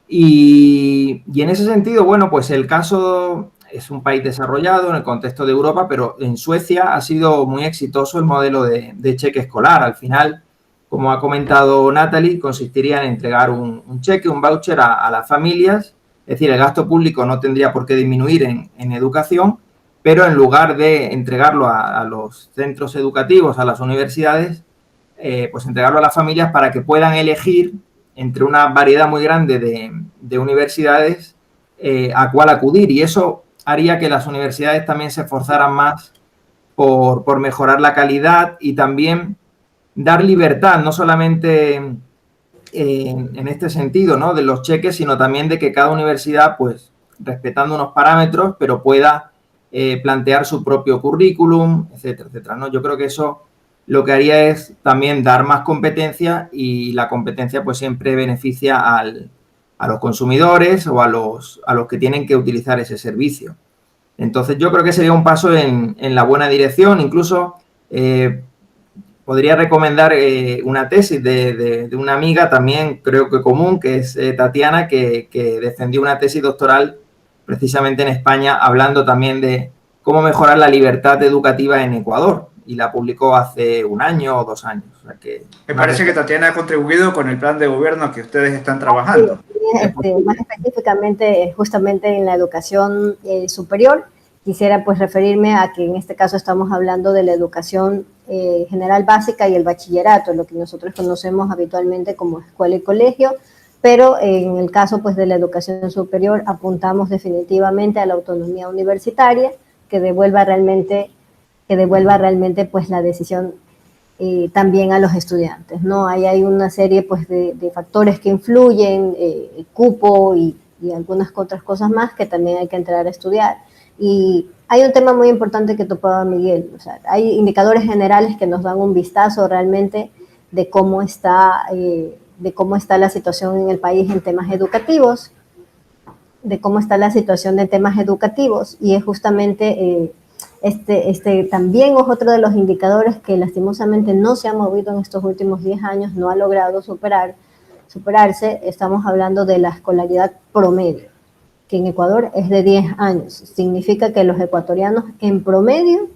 Y en ese sentido, bueno, pues el caso es un país desarrollado en el contexto de Europa, pero en Suecia ha sido muy exitoso el modelo de cheque escolar. Al final, como ha comentado Natalie, consistiría en entregar un cheque, un voucher a las familias. Es decir, el gasto público no tendría por qué disminuir en educación, pero en lugar de entregarlo a los centros educativos, a las universidades, pues entregarlo a las familias para que puedan elegir entre una variedad muy grande de universidades a cuál acudir. Y eso haría que las universidades también se esforzaran más por mejorar la calidad y también dar libertad, no solamente en este sentido, ¿no?, de los cheques, sino también de que cada universidad, pues, respetando unos parámetros, pero pueda plantear su propio currículum, etcétera, etcétera, ¿no? Yo creo que eso lo que haría es también dar más competencia, y la competencia pues siempre beneficia a los consumidores o a los que tienen que utilizar ese servicio. Entonces yo creo que sería un paso en la buena dirección. Incluso podría recomendar una tesis de una amiga también, creo que común, que es Tatiana, que defendió una tesis doctoral precisamente en España, hablando también de cómo mejorar la libertad educativa en Ecuador, y la publicó hace 1 año o 2 años. O sea que, me parece que Tatiana ha contribuido con el plan de gobierno que ustedes están trabajando. Más específicamente, justamente en la educación superior, quisiera pues referirme a que en este caso estamos hablando de la educación general básica y el bachillerato, lo que nosotros conocemos habitualmente como escuela y colegio, pero en el caso pues de la educación superior apuntamos definitivamente a la autonomía universitaria, que devuelva realmente pues la decisión también a los estudiantes, ¿no? Ahí hay una serie pues de factores que influyen, el cupo y algunas otras cosas más que también hay que entrar a estudiar. Y hay un tema muy importante que topaba Miguel, o sea, hay indicadores generales que nos dan un vistazo realmente de cómo está la situación en el país en temas educativos, y es justamente también es otro de los indicadores que lastimosamente no se ha movido en estos últimos 10 años, no ha logrado superarse. Estamos hablando de la escolaridad promedio, que en Ecuador es de 10 años. Significa que los ecuatorianos en promedio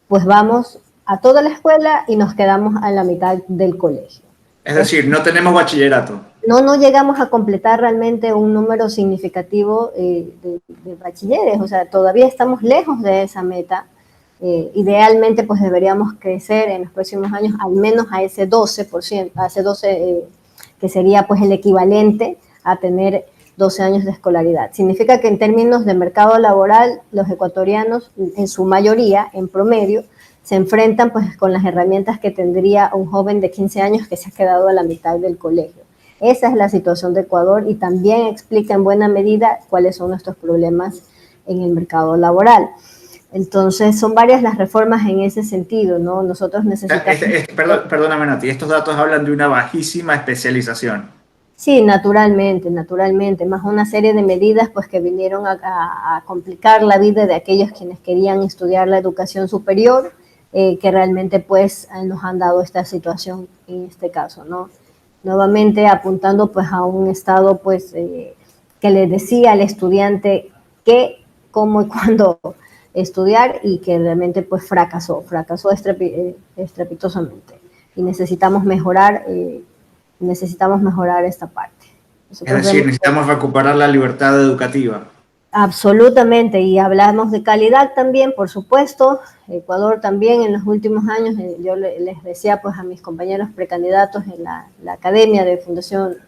pues vamos a toda la escuela y nos quedamos a la mitad del colegio. Es decir, no tenemos bachillerato. No llegamos a completar realmente un número significativo de bachilleres, o sea, todavía estamos lejos de esa meta. Idealmente, pues deberíamos crecer en los próximos años al menos a ese 12%, que sería pues el equivalente a tener 12 años de escolaridad. Significa que en términos de mercado laboral, los ecuatorianos, en su mayoría, en promedio, se enfrentan pues con las herramientas que tendría un joven de 15 años que se ha quedado a la mitad del colegio. Esa es la situación de Ecuador y también explica en buena medida cuáles son nuestros problemas en el mercado laboral. Entonces, son varias las reformas en ese sentido, ¿no? Nosotros necesitamos... Perdóname, Nati, estos datos hablan de una bajísima especialización. Sí, naturalmente, más una serie de medidas pues que vinieron a complicar la vida de aquellos quienes querían estudiar la educación superior, que realmente pues nos han dado esta situación en este caso, ¿no? Nuevamente apuntando pues a un estado pues que le decía al estudiante qué, cómo y cuándo estudiar, y que realmente pues fracasó estrepitosamente, y necesitamos mejorar esta parte. Es decir, necesitamos recuperar la libertad educativa. Absolutamente, y hablamos de calidad también, por supuesto. Ecuador también en los últimos años, yo les decía pues a mis compañeros precandidatos en la Academia de Fundación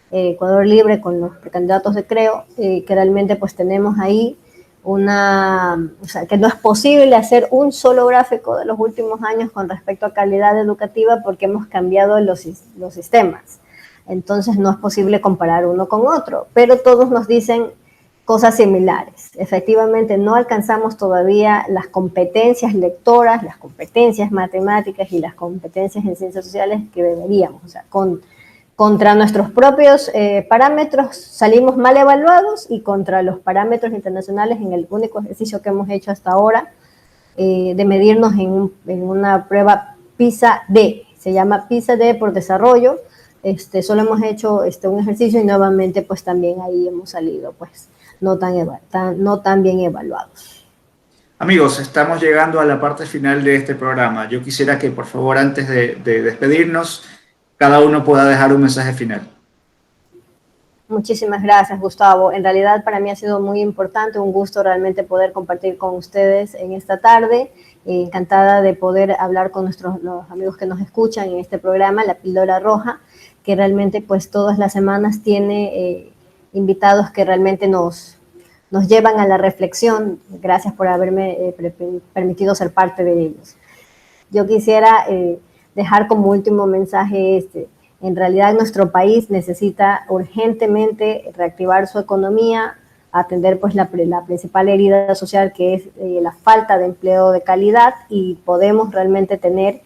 Ecuador Libre con los precandidatos de Creo, que realmente pues tenemos ahí o sea, que no es posible hacer un solo gráfico de los últimos años con respecto a calidad educativa porque hemos cambiado los sistemas. Entonces no es posible comparar uno con otro, pero todos nos dicen cosas similares. Efectivamente, no alcanzamos todavía las competencias lectoras, las competencias matemáticas y las competencias en ciencias sociales que deberíamos. O sea, contra nuestros propios parámetros salimos mal evaluados, y contra los parámetros internacionales, en el único ejercicio que hemos hecho hasta ahora de medirnos en una prueba PISA-D, se llama PISA-D por desarrollo. Solo hemos hecho un ejercicio y nuevamente pues también ahí hemos salido pues no tan bien evaluados. Amigos, estamos llegando a la parte final de este programa. Yo quisiera que, por favor, antes de despedirnos, cada uno pueda dejar un mensaje final. Muchísimas gracias, Gustavo. En realidad para mí ha sido muy importante, un gusto realmente poder compartir con ustedes en esta tarde. Encantada de poder hablar con los amigos que nos escuchan en este programa, La Píldora Roja, que realmente pues todas las semanas tiene invitados que realmente nos llevan a la reflexión. Gracias por haberme permitido ser parte de ellos. Yo quisiera dejar como último mensaje este. En realidad nuestro país necesita urgentemente reactivar su economía, atender pues la principal herida social, que es la falta de empleo de calidad, y podemos realmente tener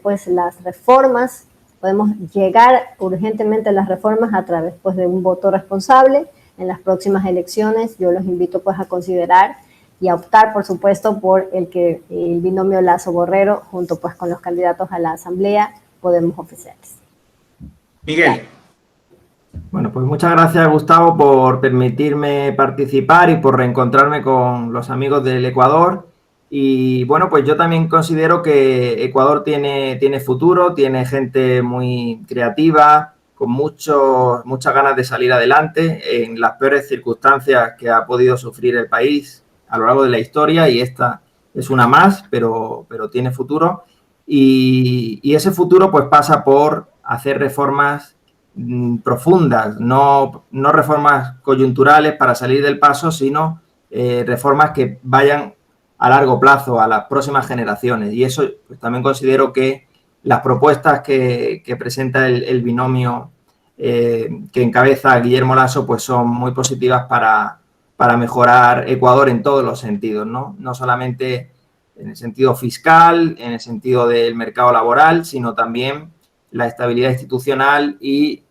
pues las reformas, podemos llegar urgentemente a las reformas a través pues de un voto responsable en las próximas elecciones. Yo los invito pues a considerar y a optar, por supuesto, por el binomio Lazo-Borrero, junto pues con los candidatos a la Asamblea, podemos ofrecerles. Miguel. Bueno, pues muchas gracias, Gustavo, por permitirme participar y por reencontrarme con los amigos del Ecuador. Y bueno, pues yo también considero que Ecuador tiene futuro, tiene gente muy creativa, con muchas ganas de salir adelante en las peores circunstancias que ha podido sufrir el país a lo largo de la historia, y esta es una más, pero tiene futuro. Y ese futuro pues pasa por hacer reformas profundas, no reformas coyunturales para salir del paso, sino reformas que vayan a largo plazo, a las próximas generaciones. Y eso pues también considero que las propuestas que presenta el binomio que encabeza Guillermo Lasso pues son muy positivas para mejorar Ecuador en todos los sentidos, ¿no? No solamente en el sentido fiscal, en el sentido del mercado laboral, sino también la estabilidad institucional y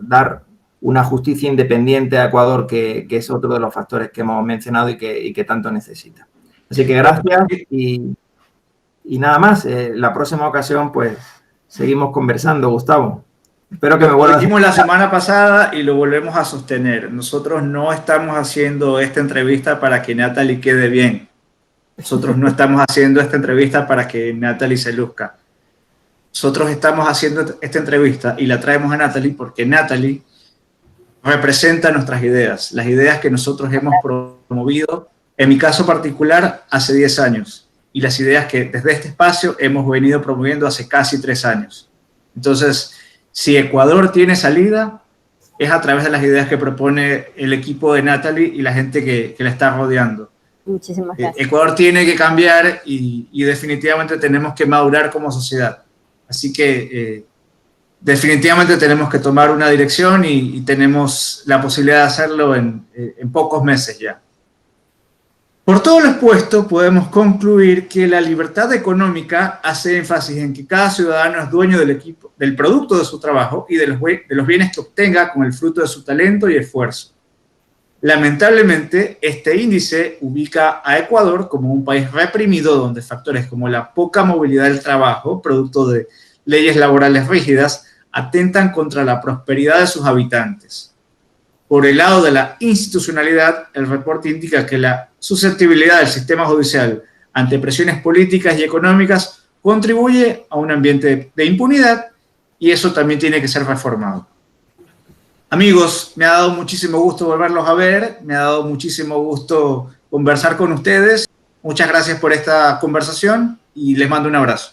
dar una justicia independiente a Ecuador, que es otro de los factores que hemos mencionado y que tanto necesita. Así que gracias y nada más. La próxima ocasión pues seguimos conversando, Gustavo. Espero que me vuelvas. Lo dijimos la semana pasada y lo volvemos a sostener. Nosotros no estamos haciendo esta entrevista para que Natalie quede bien. Nosotros no estamos haciendo esta entrevista para que Natalie se luzca. Nosotros estamos haciendo esta entrevista y la traemos a Natalie porque Natalie representa nuestras ideas, las ideas que nosotros hemos promovido, en mi caso particular, hace 10 años, y las ideas que desde este espacio hemos venido promoviendo hace casi 3 años. Entonces, si Ecuador tiene salida, es a través de las ideas que propone el equipo de Natalie y la gente que la está rodeando. Muchísimas gracias. Ecuador tiene que cambiar y definitivamente tenemos que madurar como sociedad. Así que definitivamente tenemos que tomar una dirección y tenemos la posibilidad de hacerlo en pocos meses ya. Por todo lo expuesto, podemos concluir que la libertad económica hace énfasis en que cada ciudadano es dueño del producto de su trabajo y de los bienes que obtenga con el fruto de su talento y esfuerzo. Lamentablemente, este índice ubica a Ecuador como un país reprimido donde factores como la poca movilidad del trabajo, producto de leyes laborales rígidas, atentan contra la prosperidad de sus habitantes. Por el lado de la institucionalidad, el reporte indica que la susceptibilidad del sistema judicial ante presiones políticas y económicas contribuye a un ambiente de impunidad y eso también tiene que ser reformado. Amigos, me ha dado muchísimo gusto volverlos a ver, me ha dado muchísimo gusto conversar con ustedes. Muchas gracias por esta conversación y les mando un abrazo.